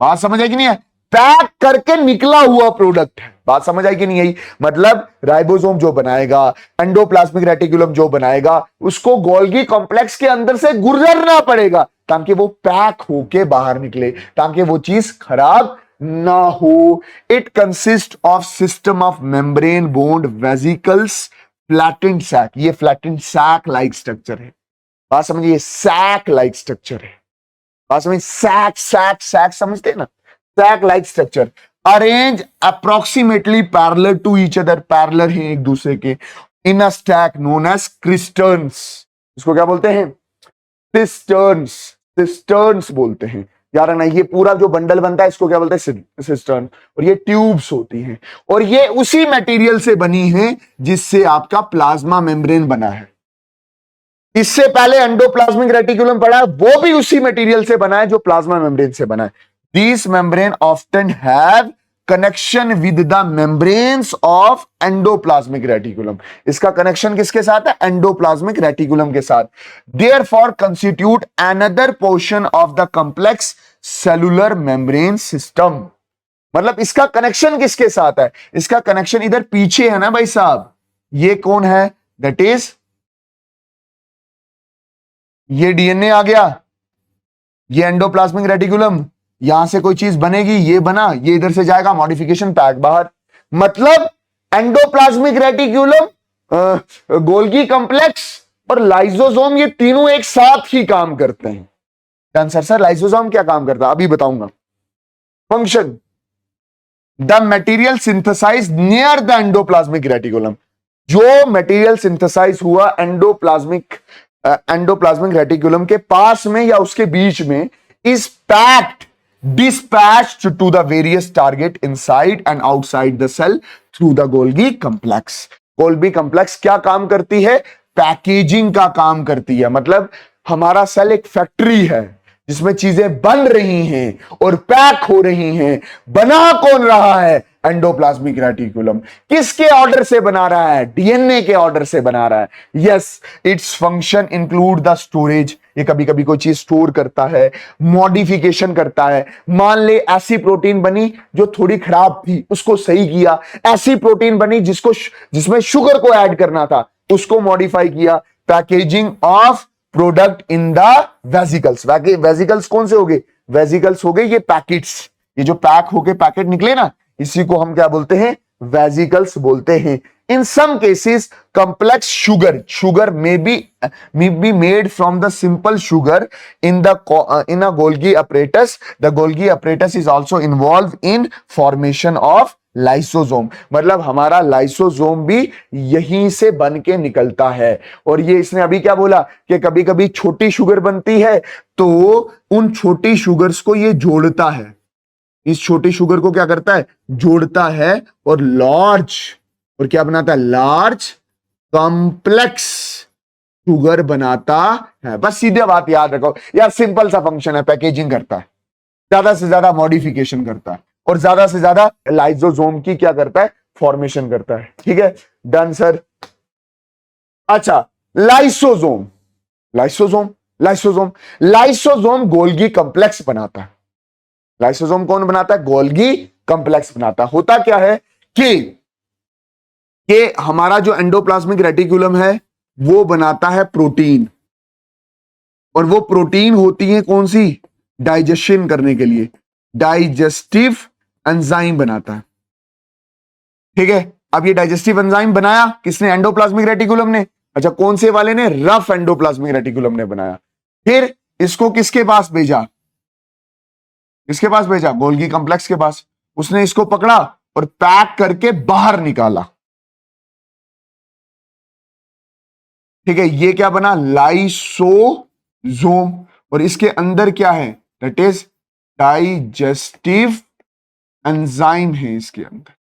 बात समझ आई कि नहीं है? पैक करके निकला हुआ प्रोडक्ट है। बात समझ आई कि नहीं आई? मतलब राइबोसोम जो बनाएगा, एंडोप्लाज्मिक रेटिकुलम जो बनाएगा, उसको गोल्गी कॉम्प्लेक्स के अंदर से गुजरना पड़ेगा ताकि वो पैक होके बाहर निकले, ताकि वो चीज खराब ना हो। It consist of system of membrane bound vesicles flattened sac. ये फ्लैटेंड सैक लाइक स्ट्रक्चर है। बात समझिए, सैक लाइक स्ट्रक्चर है। बात समझ, सैक सैक सैक समझते हैं ना, sac like structure. Arrange approximately parallel to each other, parallel हैं एक दूसरे के, in a stack known as cisterns. इसको क्या बोलते हैं? सिस्टर्न्स। सिस्टर्न्स बोलते हैं। यार ना, ये पूरा जो बंडल बनता है इसको क्या बोलते हैं? सिस्टर्न। और ये ट्यूब्स होती हैं, और ये उसी मटेरियल से बनी है जिससे आपका प्लाज्मा मेम्ब्रेन बना है। इससे पहले एंडोप्लाज्मिक रेटिकुलम पड़ा है, वो भी उसी मटेरियल से बना है जो प्लाज्मा मेम्ब्रेन से बना है। These membrane often have connection with the membranes of endoplasmic reticulum। इसका कनेक्शन किसके साथ है? एंडोप्लाज्मिक रेटिकुलम के साथ। Therefore constitute another portion of the complex cellular membrane system। मतलब इसका कनेक्शन किसके साथ है? इसका कनेक्शन इधर पीछे है ना भाई साहब। ये कौन है? दैट इज, ये डीएनए आ गया, ये एंडोप्लाज्मिक रेटिकुलम, यहां से कोई चीज बनेगी, ये बना, ये इधर से जाएगा, मॉडिफिकेशन, पैक, बाहर। मतलब एंडोप्लाज्मिक रेटिकुलम, गोल्गी कॉम्प्लेक्स और लाइसोसोम, ये तीनों एक साथ ही काम करते हैं। आंसर सर, लाइसोसोम क्या काम करता है? अभी बताऊंगा। Function, the material synthesise near the endoplasmic reticulum. जो मटेरियल सिंथेसाइज हुआ एंडोप्लाज्मिक रेटिकुलम के पास में या उसके बीच में, is packed dispatched to the various target inside and outside the cell through the Golgi complex। Golgi complex क्या काम करती है? पैकेजिंग का काम करती है। मतलब हमारा सेल एक फैक्ट्री है जिसमें चीजें बन रही हैं और पैक हो रही हैं। बना कौन रहा है? Endoplasmic reticulum. किसके ऑर्डर से बना रहा है? डीएनए के ऑर्डर से बना रहा है। Yes, its function include the storage. ये कभी कभी कोई चीज स्टोर करता है, मॉडिफिकेशन करता है। मान ले ऐसी प्रोटीन बनी जो थोड़ी खराब थी, उसको सही किया। ऐसी प्रोटीन बनी जिसमें शुगर को ऐड करना था, उसको मॉडिफाई किया। Packaging of product in the vesicles. Vesicles कौन से हो गए? वेसिकल्स हो गए ये पैकेट्स, ये जो पैक होके पैकेट निकले ना, इसी को हम क्या बोलते हैं? वेसिकल्स बोलते हैं। In some cases, complex sugar may be made from the simple sugar in a Golgi apparatus. The Golgi apparatus is also involved in formation of lysosome. मतलब हमारा लाइसोसोम भी यहीं से बन के निकलता है। और ये इसने अभी क्या बोला कि कभी कभी छोटी शुगर बनती है, तो उन छोटी शुगर्स को ये जोड़ता है। इस छोटी शुगर को क्या करता है? जोड़ता है, और क्या बनाता है? लार्ज कॉम्प्लेक्स शुगर बनाता है। बस सीधे बात याद रखो यार, सिंपल सा फंक्शन है, पैकेजिंग करता है, ज्यादा से ज्यादा मॉडिफिकेशन करता है, और ज्यादा से ज्यादा लाइसोसोम की क्या करता है? फॉर्मेशन करता है। ठीक है, डन सर। अच्छा, लाइसोसोम गोल्गी कॉम्प्लेक्स बनाता है। लाइसोसोम कौन बनाता है? गोल्गी कॉम्प्लेक्स बनाता है। होता क्या है कि कि हमारा जो एंडोप्लाज्मिक रेटिकुलम है वो बनाता है प्रोटीन, और वो प्रोटीन होती है कौन सी, डाइजेशन करने के लिए, डाइजेस्टिव एंजाइम बनाता है। ठीक है, अब ये डाइजेस्टिव एंजाइम बनाया किसने, एंडोप्लाज्मिक रेटिकुलम ने। अच्छा, कौन से वाले ने, रफ एंडोप्लाज्मिक रेटिकुलम ने बनाया। फिर इसको किसके पास भेजा, किसके पास भेजा, गोल्गी कॉम्प्लेक्स के पास। उसने इसको पकड़ा और पैक करके बाहर निकाला। ठीक है, ये क्या बना, लाइसोजोम, और इसके अंदर क्या है, दैट इज डाइजेस्टिव एंजाइम है इसके अंदर।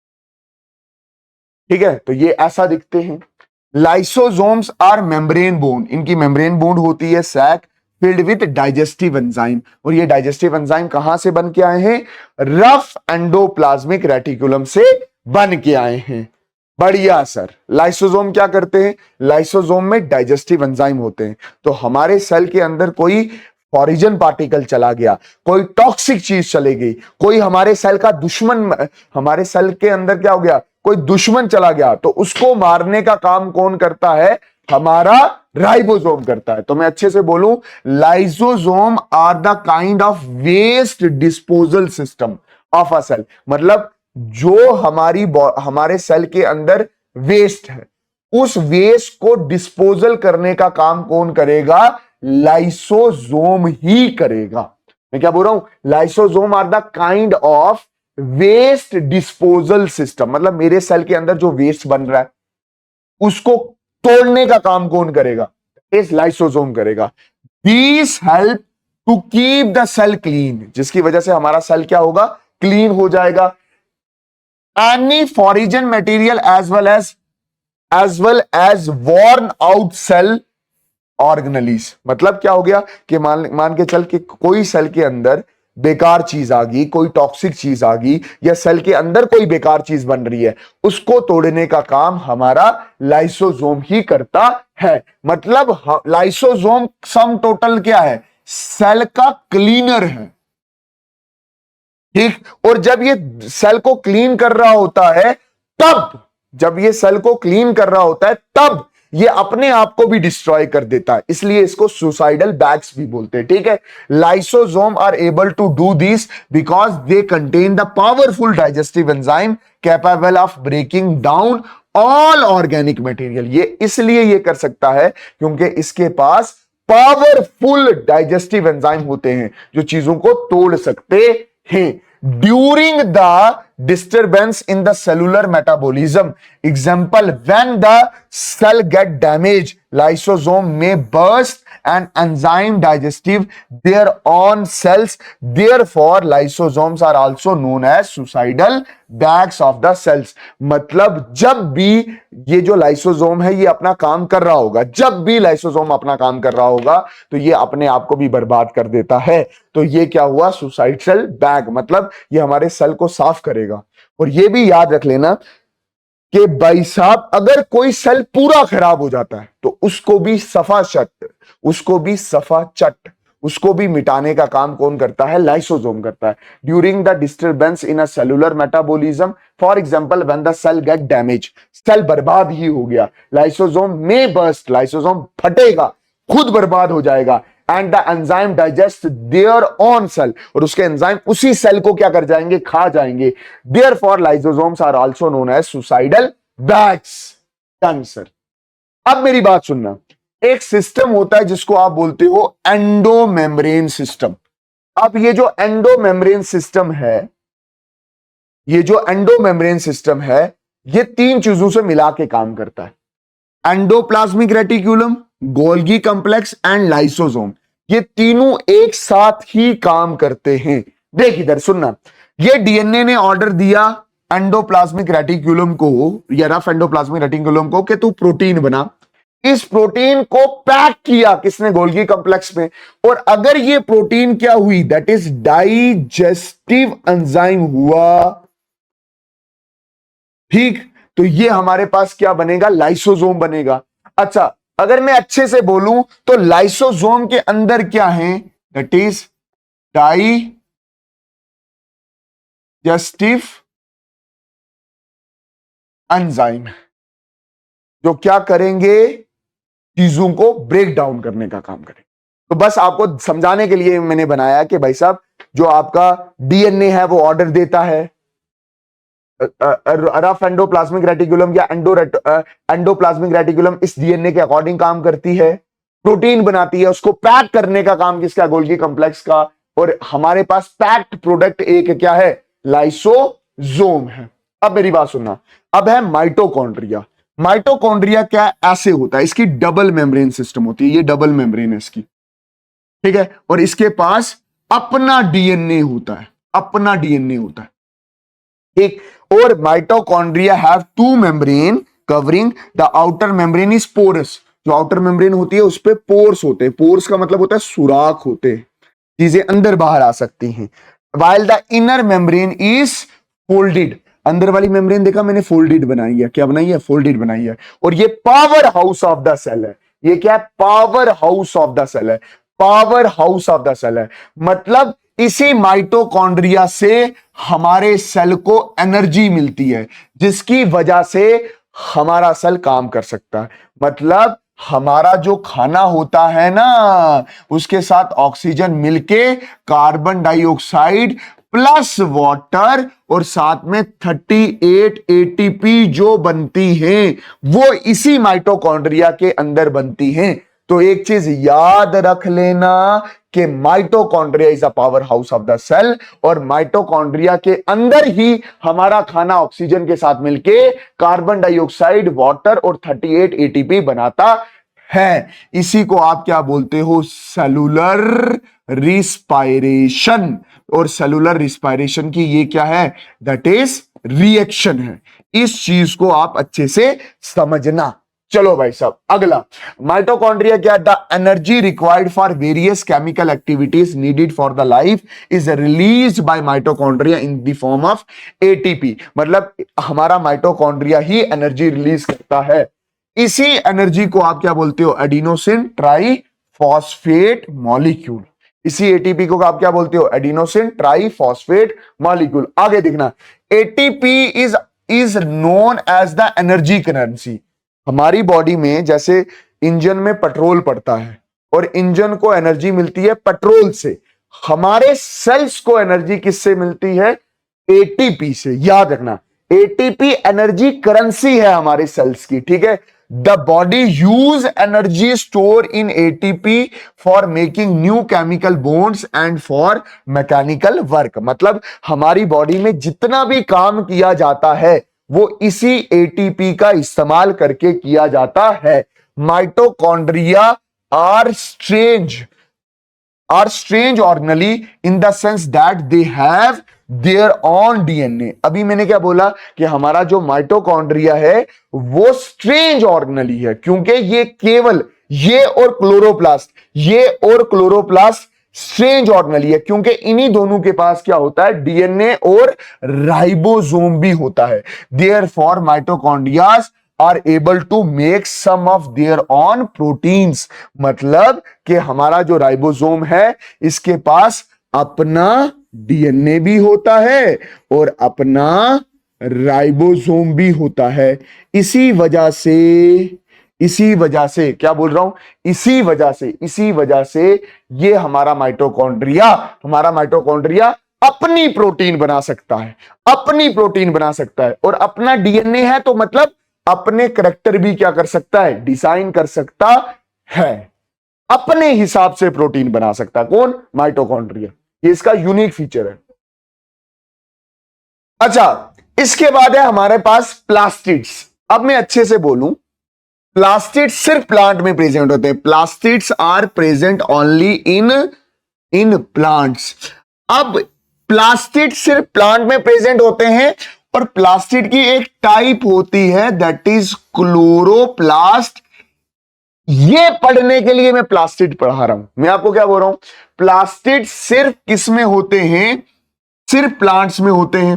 ठीक है, तो ये ऐसा दिखते हैं। लाइसोसोम्स आर मेम्ब्रेन बोन, इनकी मेम्ब्रेन बोन होती है sac filled with digestive enzyme, और ये डाइजेस्टिव एंजाइम कहां से बन के आए हैं, रफ एंडोप्लाज्मिक रेटिकुलम से बन के आए हैं। बढ़िया सर, लाइसोसोम क्या करते हैं, लाइसोसोम में डाइजेस्टिव एंजाइम होते हैं। तो हमारे सेल के अंदर कोई फॉरिजन पार्टिकल चला गया, कोई टॉक्सिक चीज चली गई, कोई हमारे सेल का दुश्मन, हमारे सेल के अंदर क्या हो गया, कोई दुश्मन चला गया, तो उसको मारने का काम कौन करता है, हमारा राइबोसोम करता है। तो मैं अच्छे से बोलूं, lysosome are the kind of waste disposal system of a cell. मतलब जो हमारे सेल के अंदर वेस्ट है, उस वेस्ट को डिस्पोजल करने का काम कौन करेगा, लाइसोसोम ही करेगा। मैं क्या बोल रहा हूं, lysosome are the kind of waste disposal system. मतलब मेरे सेल के अंदर जो वेस्ट बन रहा है उसको तोड़ने का काम कौन करेगा, इस लाइसोसोम करेगा। These help to keep the cell clean, जिसकी वजह से हमारा सेल क्या होगा, क्लीन हो जाएगा। Any foreign material as well as worn out cell organelles. मतलब क्या हो गया कि मान के चल कि कोई सेल के अंदर बेकार चीज आ गई, कोई टॉक्सिक चीज आ गई, या सेल के अंदर कोई बेकार चीज बन रही है, उसको तोड़ने का काम हमारा लाइसोसोम ही करता है। मतलब लाइसोसोम सम टोटल क्या है, सेल का क्लीनर है। ठीक, और जब ये सेल को क्लीन कर रहा होता है, तब जब ये सेल को क्लीन कर रहा होता है तब ये अपने आप को भी डिस्ट्रॉय कर देता है, इसलिए इसको सुसाइडल बैग्स भी बोलते हैं। ठीक है, lysosome are able to do this because they contain the powerful digestive enzyme capable of breaking down all organic material. ये इसलिए ये कर सकता है क्योंकि इसके पास पावरफुल डाइजेस्टिव एंजाइम होते हैं जो चीजों को तोड़ सकते हैं। During the disturbance in the cellular metabolism, example when the cell get damage, lysosome may burst and enzyme digestive their own cells. Therefore, lysosomes are also known as suicidal bags of the cells. मतलब जब भी ये जो lysosome है ये अपना काम कर रहा होगा, जब भी लाइसोसोम अपना काम कर रहा होगा तो ये अपने आप को भी बर्बाद कर देता है। तो ये क्या हुआ, सुसाइडल बैग, मतलब ये हमारे सेल को साफ करेगा। और ये भी याद रख लेना कि भाई साहब अगर कोई सेल पूरा खराब हो जाता है तो उसको भी सफा चट, उसको भी सफा चट, उसको भी मिटाने का काम कौन करता है, लाइसोसोम करता है। During the disturbance in a cellular metabolism, for example when the cell get damage, cell बर्बाद ही हो गया, लाइसोसोम में बर्स्ट, लाइसोसोम फटेगा, खुद बर्बाद हो जाएगा। And the enzyme digest their own cell, और उसके एंजाइम उसी सेल को क्या कर जाएंगे, खा जाएंगे। Therefore lysosomes are also known as suicidal bags. Done sir. अब मेरी बात सुनना, एक सिस्टम होता है जिसको आप बोलते हो एंडोमेम्ब्रेन सिस्टम। अब ये जो एंडोमेम्ब्रेन सिस्टम है, ये जो एंडोमेम्ब्रेन सिस्टम है, ये तीन चीजों से मिला के काम करता है, endoplasmic reticulum, Golgi complex and lysosome. ये तीनों एक साथ ही काम करते हैं। देख इधर सुनना, ये डीएनए ने ऑर्डर दिया एंडोप्लाज्मिक रेटिकुलम को, या रफ एंडोप्लाज्मिक रेटिकुलम को, कि तू प्रोटीन बना। इस प्रोटीन को पैक किया किसने, गोल्गी कॉम्प्लेक्स में। और अगर ये प्रोटीन क्या हुई, दैट इज डाइजेस्टिव एंजाइम हुआ। ठीक, तो ये हमारे पास क्या बनेगा, लाइसोसोम बनेगा। अच्छा, अगर मैं अच्छे से बोलूं तो लाइसोसोम के अंदर क्या है, दैट इज डाइजेस्टिव एंजाइम। जो क्या करेंगे, चीजों को ब्रेक डाउन करने का काम करेंगे। तो बस आपको समझाने के लिए मैंने बनाया कि भाई साहब जो आपका डीएनए है वो ऑर्डर देता है, रफ एंडोप्लाज्मिक रेटिकुलम या एंडोप्लाज्मिक रेटिकुलम इस डीएनए के अकॉर्डिंग काम करती है, प्रोटीन बनाती है, उसको पैक करने का काम किसका, गोल्गी कॉम्प्लेक्स का। और हमारे पास पैक्ड प्रोडक्ट एक क्या है, लाइसोसोम है। अब मेरी बात सुनना, अब है माइटोकॉन्ड्रिया। माइटोकॉन्ड्रिया क्या ऐसे होता है, इसकी डबल मेम्ब्रेन सिस्टम होती है, ये डबल मेम्ब्रेन है इसकी, ठीक है, और इसके पास अपना डीएनए होता है, अपना डीएनए होता है, ठीक। और mitochondria have two membrane covering, the outer membrane is porous, जो आउटर मेम्ब्रेन होती है उस पे पोर्स होते हैं, पोर्स का मतलब होता है सुराख होते हैं, चीजें अंदर बाहर आ सकती हैं। While the inner membrane is folded, अंदर वाली मेम्ब्रेन देखा मैंने फोल्डेड बनाई है, क्या बनाई है, फोल्डेड बनाई है। और ये power house of the cell है, ये क्या है, power house of the cell है, power house of the cell है। मतलब इसी माइटोकॉन्ड्रिया से हमारे सेल को एनर्जी मिलती है, जिसकी वजह से हमारा सेल काम कर सकता है। मतलब हमारा जो खाना होता है ना, उसके साथ ऑक्सीजन मिलके कार्बन डाइऑक्साइड प्लस वाटर और साथ में 38 एटीपी जो बनती हैं, वो इसी माइटोकॉन्ड्रिया के अंदर बनती हैं। तो एक चीज याद रख लेना कि mitochondria is a power house of the cell, और माइटोकॉन्ड्रिया के अंदर ही हमारा खाना ऑक्सीजन के साथ मिलके कार्बन डाइऑक्साइड, वाटर और 38 एटीपी बनाता है। इसी को आप क्या बोलते हो, सेलुलर रिस्पायरेशन। और सेलुलर रिस्पायरेशन की ये क्या है, दैट इज रिएक्शन है। इस चीज को आप अच्छे से समझना। चलो भाई साहब अगला, माइटोकॉन्ड्रिया क्या, the energy required for various chemical activities needed for the life is released by mitochondria in the form of ATP. मतलब हमारा माइटोकॉन्ड्रिया ही एनर्जी रिलीज करता है। इसी एनर्जी को आप क्या बोलते हो, एडिनोसिन ट्राइफॉस्फेट मॉलिक्यूल। इसी एटीपी को आप क्या बोलते हो, एडिनोसिन ट्राइफॉस्फेट मॉलिक्यूल। आगे देखना, ATP is known as the energy currency. हमारी बॉडी में जैसे इंजन में पेट्रोल पड़ता है और इंजन को एनर्जी मिलती है पेट्रोल से, हमारे सेल्स को एनर्जी किससे मिलती है, एटीपी से। याद रखना, एटीपी एनर्जी करेंसी है हमारे सेल्स की, ठीक है। The body use energy store in ATP for making new chemical bonds and for mechanical work. मतलब हमारी बॉडी में जितना भी काम किया जाता है वो इसी एटीपी का इस्तेमाल करके किया जाता है। Mitochondria are strange organelle in the sense that they have their own DNA. अभी मैंने क्या बोला कि हमारा जो माइटोकॉन्ड्रिया है वो स्ट्रेंज ऑर्गेनली है, क्योंकि ये केवल ये और क्लोरोप्लास्ट स्ट्रेंज ऑर्गेनली है, क्योंकि इन्हीं दोनों के पास क्या होता है, डीएनए और राइबोसोम भी होता है। Therefore mitochondrias are able to make some of their own proteins. मतलब कि हमारा जो राइबोसोम है इसके पास अपना डीएनए भी होता है और अपना राइबोसोम भी होता है। इसी वजह से क्या बोल रहा हूं, इसी वजह से ये हमारा माइटोकॉन्ड्रिया अपनी प्रोटीन बना सकता है, और अपना डीएनए है तो मतलब अपने करैक्टर भी क्या कर सकता है, डिजाइन कर सकता है, अपने हिसाब से प्रोटीन बना सकता है। कौन, माइटोकॉन्ड्रिया। ये इसका यूनिक फीचर है। अच्छा, इसके बाद है हमारे पास प्लास्टिड्स। अब मैं अच्छे से बोलूं, प्लास्टिड्स सिर्फ प्लांट में प्रेजेंट होते हैं। Plastids are present only in plants. अब प्लास्टिड सिर्फ प्लांट में प्रेजेंट होते हैं, और प्लास्टिड की एक टाइप होती है दैट इज क्लोरोप्लास्ट। ये पढ़ने के लिए मैं प्लास्टिड पढ़ा रहा हूं। मैं आपको क्या बोल रहा हूं, प्लास्टिड सिर्फ किस में होते हैं, सिर्फ प्लांट्स में होते हैं,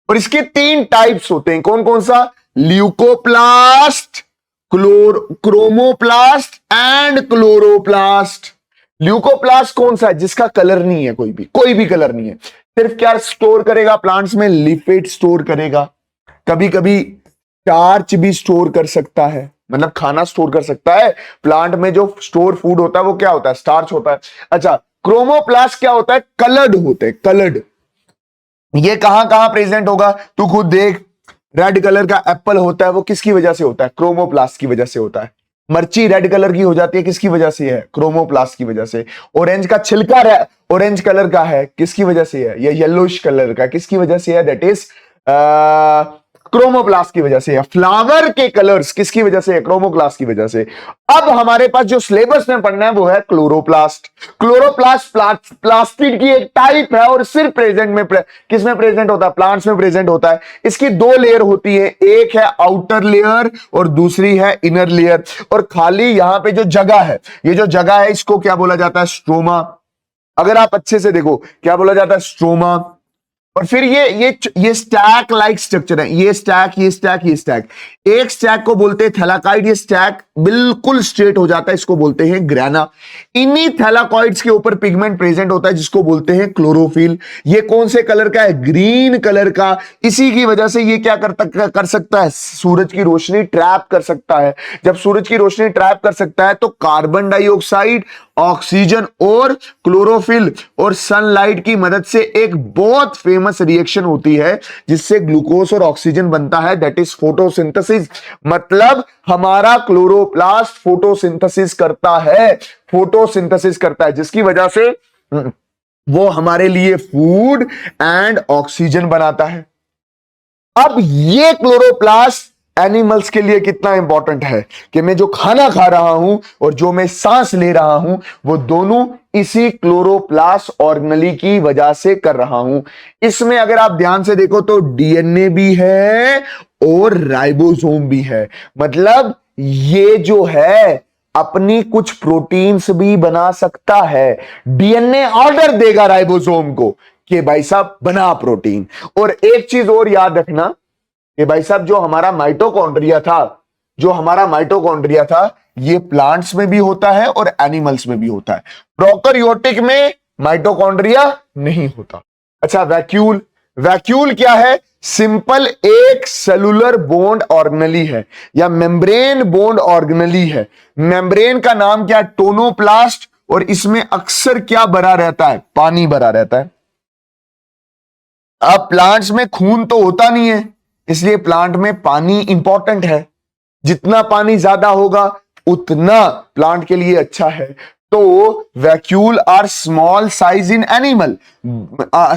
और इसके 3 टाइप्स होते हैं। कौन कौन सा, leucoplast, chromoplast and chloroplast. Leucoplast कौन सा है, जिसका कलर नहीं है, कोई भी कलर नहीं है, सिर्फ क्या स्टोर करेगा प्लांट्स में, लिपिड स्टोर करेगा, कभी कभी स्टार्च भी स्टोर कर सकता है, मतलब खाना स्टोर कर सकता है। प्लांट में जो स्टोर फूड होता है वो क्या होता है, स्टार्च होता है। अच्छा, क्रोमोप्लास्ट क्या होता है, कलर्ड होते हैं, कलर्ड। ये कहां कहां प्रेजेंट होगा तू खुद देख। रेड कलर का एप्पल होता है, वो किसकी वजह से होता है, क्रोमोप्लास्ट की वजह से होता है। मिर्ची रेड कलर की हो जाती है, किसकी वजह से है, क्रोमोप्लास्ट की वजह से। ऑरेंज का छिलका ऑरेंज कलर का है, किसकी वजह से है, ये येलोइश कलर का किसकी वजह से है, दैट इज क्रोमोप्लास्ट की वजह से है। फ्लावर के कलर्स किसकी वजह से है, क्रोमोप्लास्ट की वजह से। अब हमारे पास जो सिलेबस में पढ़ना है वो है क्लोरोप्लास्ट। क्लोरोप्लास्ट प्लास्टिड की एक टाइप है और सिर्फ प्रेजेंट में किसमें प्रेजेंट होता है, प्लांट्स में प्रेजेंट होता है। इसकी दो लेयर होती है, एक है आउटर लेयर और दूसरी है इनर लेयर। और खाली यहां पे जो जगह है, ये जो जगह है इसको क्या बोला जाता है, स्ट्रोमा। अगर आप अच्छे से देखो क्या बोला जाता है, स्ट्रोमा। और फिर ये स्टैक लाइक स्ट्रक्चर है, ये स्टैक ये स्टैक ये स्टैक। एक स्टैक को बोलते हैं थैलाकॉइड, ये स्टैक बिल्कुल स्ट्रेट हो जाता है, इसको बोलते हैं ग्रेना। इन्हीं थैलाकॉइड्स के ऊपर पिगमेंट प्रेजेंट होता है जिसको बोलते हैं क्लोरोफिल। ये कौन से कलर का है, ग्रीन कलर का। इसी की वजह से ये क्या कर सकता है, सूरज की रोशनी ट्रैप कर सकता है। जब सूरज की रोशनी ट्रैप कर सकता है तो कार्बन डाइऑक्साइड, ऑक्सीजन और क्लोरोफिल और सनलाइट की मदद से एक बहुत फेमस रिएक्शन होती है जिससे ग्लूकोज और ऑक्सीजन बनता है, दैट इज फोटोसिंथेसिस। मतलब हमारा क्लोरोप्लास्ट फोटोसिंथेसिस करता है, फोटोसिंथेसिस करता है, जिसकी वजह से वो हमारे लिए फूड एंड ऑक्सीजन बनाता है। अब ये क्लोरोप्लास्ट एनिमल्स के लिए कितना इंपॉर्टेंट है कि मैं जो खाना खा रहा हूं और जो मैं सांस ले रहा हूं वो दोनों इसी क्लोरोप्लास्ट ऑर्गेनेली की वजह से कर रहा हूं। इसमें अगर आप ध्यान से देखो तो डीएनए भी है और राइबोसोम भी है। मतलब ये जो है अपनी कुछ प्रोटीन्स भी बना सकता है। डीएनए ऑर्डर देगा राइबोसोम को कि भाई साहब बना प्रोटीन। और एक चीज और याद रखना कि भाई साहब जो हमारा माइटोकॉन्ड्रिया था, जो हमारा माइटोकॉन्ड्रिया था, ये प्लांट्स में भी होता है और एनिमल्स में भी होता है। प्रोकैरियोटिक में माइटोकॉन्ड्रिया नहीं होता। अच्छा, वैक्यूल। वैक्यूल क्या है, सिंपल एक सेलुलर बॉन्ड ऑर्गेनेली है या मेम्ब्रेन बॉन्ड ऑर्गेनेली है। मेम्ब्रेन का नाम क्या, टोनोप्लास्ट। और इसमें अक्सर क्या भरा रहता है, पानी भरा रहता है। अब प्लांट्स में खून तो होता नहीं है, इसलिए प्लांट में पानी इंपॉर्टेंट है। जितना पानी ज्यादा होगा उतना प्लांट के लिए अच्छा है। तो vacuole are small size in animal,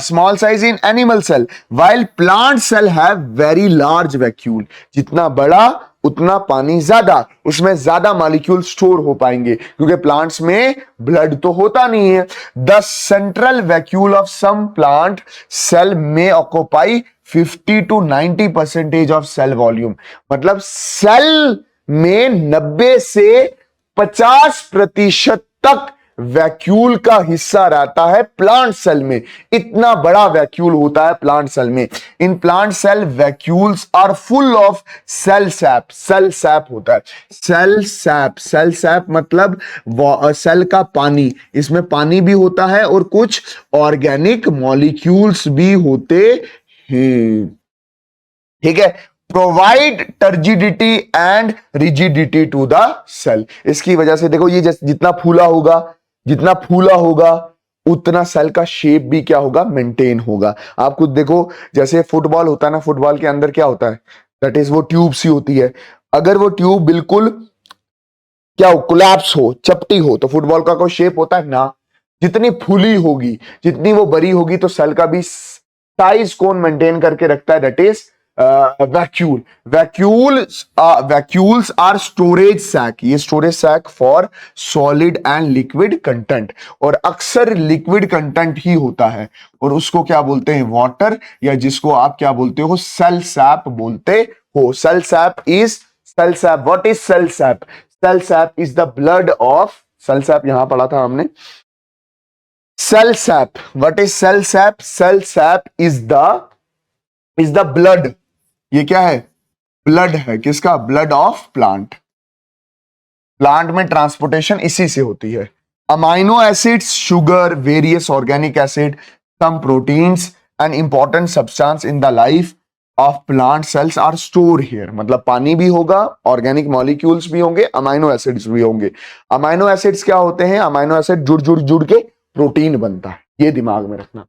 small size in animal cell, while plant cell have very large vacuole. जितना बड़ा उतना पानी ज्यादा, उसमें ज्यादा मॉलिक्यूल स्टोर हो पाएंगे क्योंकि प्लांट्स में ब्लड तो होता नहीं है। The central vacuole of some plant cell में occupy 50 to 90% of cell volume. मतलब सेल में 90 से 50% तक वैक्यूल का हिस्सा रहता है प्लांट सेल में। इतना बड़ा वैक्यूल होता है प्लांट सेल में। In plant cell vacuoles are full of cell sap. Cell sap होता है, सेल सैप। सेल सैप मतलब सेल का पानी, इसमें पानी भी होता है और कुछ ऑर्गेनिक मॉलिक्यूल्स भी होते हैं। ठीक है, provide turgidity and rigidity to the cell. इसकी वजह से देखो ये जितना फूला होगा उतना सेल का शेप भी क्या होगा, मेंटेन होगा। आप खुद देखो जैसे फुटबॉल होता है ना, फुटबॉल के अंदर क्या होता है, दैट इज वो ट्यूब सी होती है। अगर वो ट्यूब बिल्कुल क्या हो, कोलैप्स हो, चपटी हो, तो फुटबॉल का कोई शेप होता है ना। जितनी फूली होगी, जितनी वो बड़ी होगी, तो सेल का भी साइज कौन मेंटेन करके रखता है, that is vacuole. Vacuoles are storage sac. ये storage sac for solid and liquid content, और अक्सर लिक्विड कंटेंट ही होता है और उसको क्या बोलते हैं, वाटर, या जिसको आप क्या बोलते हो, सेल सैप बोलते हो। Cell sap is what is cell sap? Cell sap is the blood of, cell sap यहां पढ़ा था हमने। Cell sap, what is cell sap? Cell sap is the blood. ये क्या है, ब्लड है, किसका, ब्लड ऑफ प्लांट। प्लांट में ट्रांसपोर्टेशन इसी से होती है। Amino acids, sugar, various organic acid, some proteins and important substance in the life of plant cells are store here, मतलब पानी भी होगा, ऑर्गेनिक मॉलिक्यूल्स भी होंगे, अमाइनो एसिड्स भी होंगे। अमाइनो एसिड्स क्या होते हैं? अमाइनो एसिड जुड़ जुड़ जुड़ के प्रोटीन बनता है, ये दिमाग में रखना,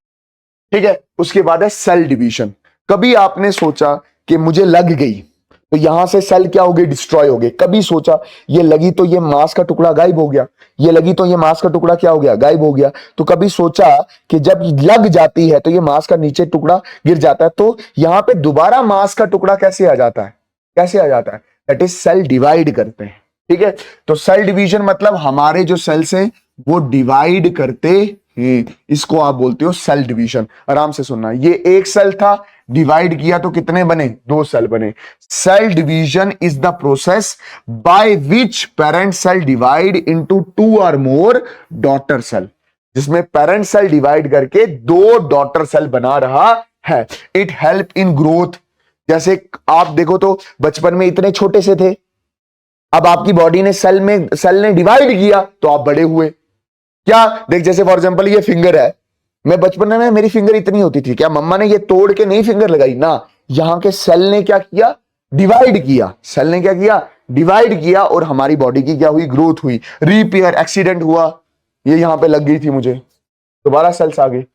ठीक है। उसके बाद है सेल डिवीजन। कभी आपने सोचा कि मुझे लग गई तो यहां से सेल क्या हो गए? डिस्ट्रॉय हो गए। कभी सोचा ये लगी तो ये मांस का टुकड़ा गायब हो गया, ये लगी तो ये मांस का टुकड़ा क्या हो गया? गायब हो गया। तो कभी सोचा कि जब लग जाती है तो ये मांस का नीचे टुकड़ा गिर जाता है, तो यहां पे दोबारा मांस का टुकड़ा कैसे आ जाता है? कैसे आ जाता है? दैट इज सेल डिवाइड करते हैं, ठीक है। तो सेल डिवीजन मतलब हमारे जो सेल्स हैं वो डिवाइड करते हैं, इसको आप बोलते हो सेल डिवीजन। आराम से सुनना, ये एक सेल था, डिवाइड किया तो कितने बने? 2 सेल बने। Cell division is the process by which parent cell divide into 2 और मोर डॉटर सेल, जिसमें पेरेंट सेल डिवाइड करके 2 डॉटर सेल बना रहा है। It help in growth. जैसे आप देखो तो बचपन में इतने छोटे से थे, अब आपकी बॉडी ने सेल ने डिवाइड किया तो आप बड़े हुए। क्या देख, जैसे फॉर एग्जांपल ये फिंगर है, मैं बचपन में मेरी फिंगर इतनी होती थी, क्या मम्मा ने ये तोड़ के नहीं फिंगर लगाई ना, यहां के सेल ने क्या किया? डिवाइड किया। सेल ने क्या किया? डिवाइड किया, और हमारी बॉडी की क्या हुई? ग्रोथ हुई, रिपेयर, एक्सीडेंट हुआ, ये यहां पे लग गई थी मुझे, दोबारा सेल्स आ गए।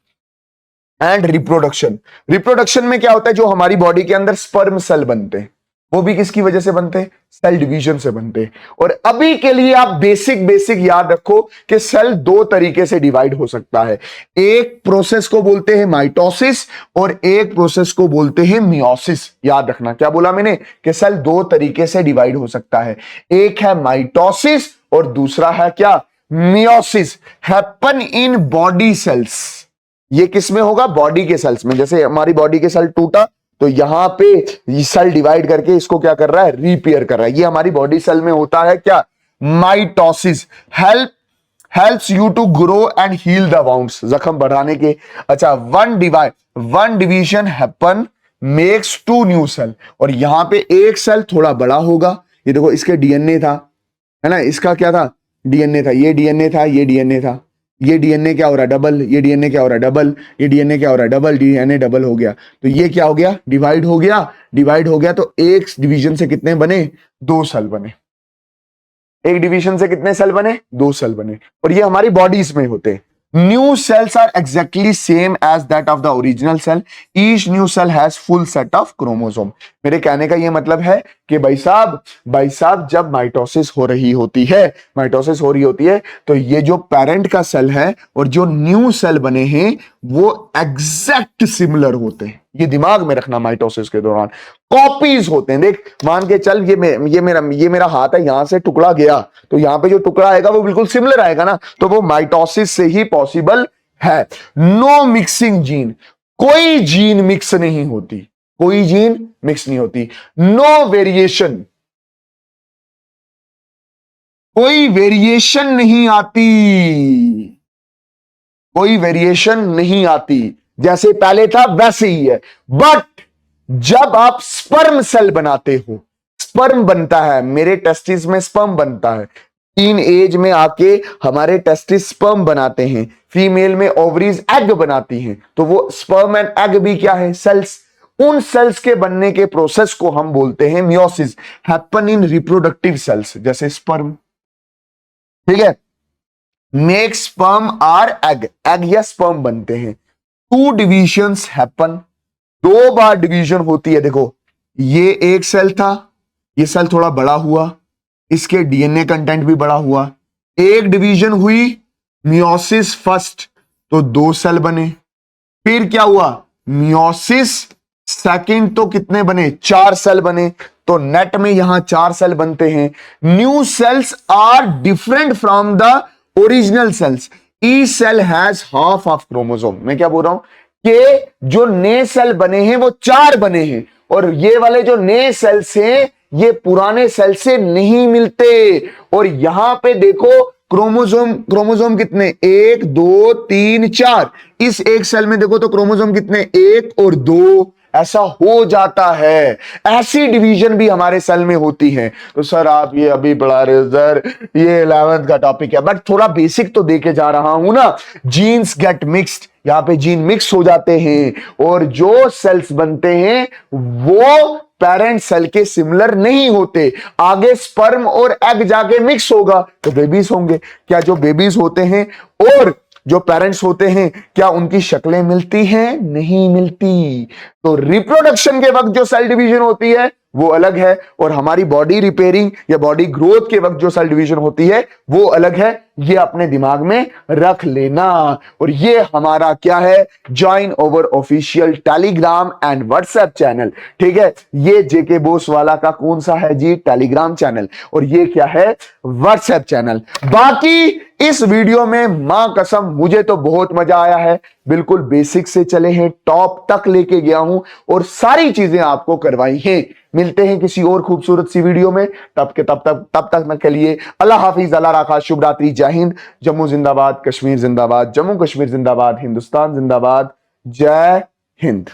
एंड रिप्रोडक्शन, रिप्रोडक्शन में क्या होता है? जो हमारी बॉडी के अंदर स्पर्म सेल बनते हैं वो भी किसकी वजह से बनते हैं? सेल डिवीजन से बनते हैं। और अभी के लिए आप बेसिक बेसिक याद रखो कि सेल 2 तरीके से डिवाइड हो सकता है। एक प्रोसेस को बोलते हैं माइटोसिस और एक प्रोसेस को बोलते हैं मियोसिस। याद रखना, क्या बोला मैंने? कि सेल 2 तरीके से डिवाइड हो सकता है, एक है माइटोसिस और दूसरा है क्या? Meiosis. Happen in body cells. ये किस में होगा? बॉडी के सेल्स में। जैसे हमारी बॉडी के सेल टूटा तो यहां पे सेल डिवाइड करके इसको क्या कर रहा है? रिपेयर कर रहा है। ये हमारी बॉडी सेल में होता है क्या? Mitosis. Helps you to grow and heal the wounds, जख्म बढ़ाने के। अच्छा, one division happen makes 2 new cell. और यहां पे एक सेल थोड़ा बड़ा होगा, ये देखो इसके डीएनए था, है ना, इसका क्या था? डीएनए था, ये डीएनए था, ये डीएनए था, ये डीएनए क्या हो रहा है? डबल। ये डीएनए क्या हो रहा है? डबल। ये डीएनए क्या हो रहा है? डबल। डीएनए डबल हो गया तो ये क्या हो गया? डिवाइड हो गया। डिवाइड हो गया तो एक डिवीजन से कितने बने? 2 सेल बने। एक डिवीजन से कितने सेल बने? 2 सेल बने। और ये हमारी बॉडीज में होते हैं। New cells are exactly same as that of the original cell. Each new cell has full set of chromosome. मेरे कहने का ये मतलब है कि भाई साहब जब माइटोसिस हो रही होती है तो ये जो पेरेंट का सेल है और जो न्यू सेल बने हैं वो एग्जैक्ट सिमिलर होते हैं। ये दिमाग में रखना, माइटोसिस के दौरान कॉपीज होते हैं। देख, मान के चल ये मेरा हाथ है, यहां से टुकड़ा गया तो यहां पे जो टुकड़ा आएगा वो बिल्कुल सिमिलर आएगा ना, तो वो माइटोसिस से ही पॉसिबल है। नो मिक्सिंग जीन, कोई जीन मिक्स नहीं होती, कोई जीन मिक्स नहीं होती। नो वेरिएशन, कोई वेरिएशन नहीं आती, कोई वेरिएशन नहीं आती। जैसे पहले था वैसे ही है। बट जब आप स्पर्म सेल बनाते हो, स्पर्म बनता है, मेरे टेस्टिस में स्पर्म बनता है, टीन एज में आके हमारे टेस्टिस स्पर्म बनाते हैं, फीमेल में ओवरीज एग बनाती हैं, तो वो स्पर्म एंड एग भी क्या है? सेल्स। उन सेल्स के बनने के प्रोसेस को हम बोलते हैं meiosis. Happen in reproductive cells, जैसे स्पर्म, ठीक है। Make sperm or egg, egg या स्पर्म बनते हैं। 2 डिविजन्स हैपन, 2 बार डिवीजन होती है। देखो, ये एक सेल था, ये सेल थोड़ा बड़ा हुआ, इसके डीएनए कंटेंट भी बड़ा हुआ, एक डिवीजन हुई, मियोसिस फर्स्ट, तो 2 सेल बने। फिर क्या हुआ? मियोसिस सेकंड, तो कितने बने? 4 सेल बने। तो नेट में यहां 4 सेल बनते हैं। New cells are different from the original cells. Each cell has half of chromosome. मैं क्या बोल रहा हूं कि जो नए सेल बने हैं वो 4 बने हैं, और ये वाले जो नए सेल्स हैं ये पुराने सेल से नहीं मिलते। और यहां पे देखो क्रोमोसोम कितने? 1 2 3 4। इस एक सेल में देखो तो क्रोमोसोम कितने? 1 और 2। ऐसा हो जाता है। ऐसी डिवीजन भी हमारे सेल में होती है। तो सर आप ये अभी पढ़ा रहे हो सर, ये 11th का टॉपिक है, बट थोड़ा बेसिक तो देके जा रहा हूं ना। जीन्स गेट मिक्स्ड यहाँ पे जीन मिक्स हो जाते हैं और जो सेल्स बनते हैं वो पेरेंट सेल के सिमिलर नहीं होते। आगे स्पर्म और एग जाके मिक्स होगा तो बेबीज होंगे। क्या जो बेबीज होते हैं और जो पेरेंट्स होते हैं क्या उनकी शक्लें मिलती हैं? नहीं मिलती। तो रिप्रोडक्शन के वक्त जो सेल डिवीजन होती है वो अलग है और हमारी बॉडी रिपेयरिंग या बॉडी ग्रोथ के वक्त जो सेल डिवीजन होती है वो अलग है। ये अपने दिमाग में रख लेना। और ये हमारा क्या है? Join over official Telegram and WhatsApp channel. ठीक है, ये जेके बोस वाला का कौन सा है जी? Telegram channel. और ये क्या है? WhatsApp channel. बाकी इस वीडियो में मां कसम मुझे तो बहुत मजा आया है। बिल्कुल बेसिक से चले हैं, टॉप तक लेके गया हूं और सारी चीजें आपको करवाई हैं। मिलते हैं किसी और खूबसूरत सी वीडियो में। तब तक के लिए अल्लाह हाफिज, अल्लाह राखा, शुभ रात्रि, जय हिंद। जम्मू जिंदाबाद, कश्मीर जिंदाबाद, जम्मू कश्मीर जिंदाबाद, हिंदुस्तान जिंदाबाद, जय हिंद।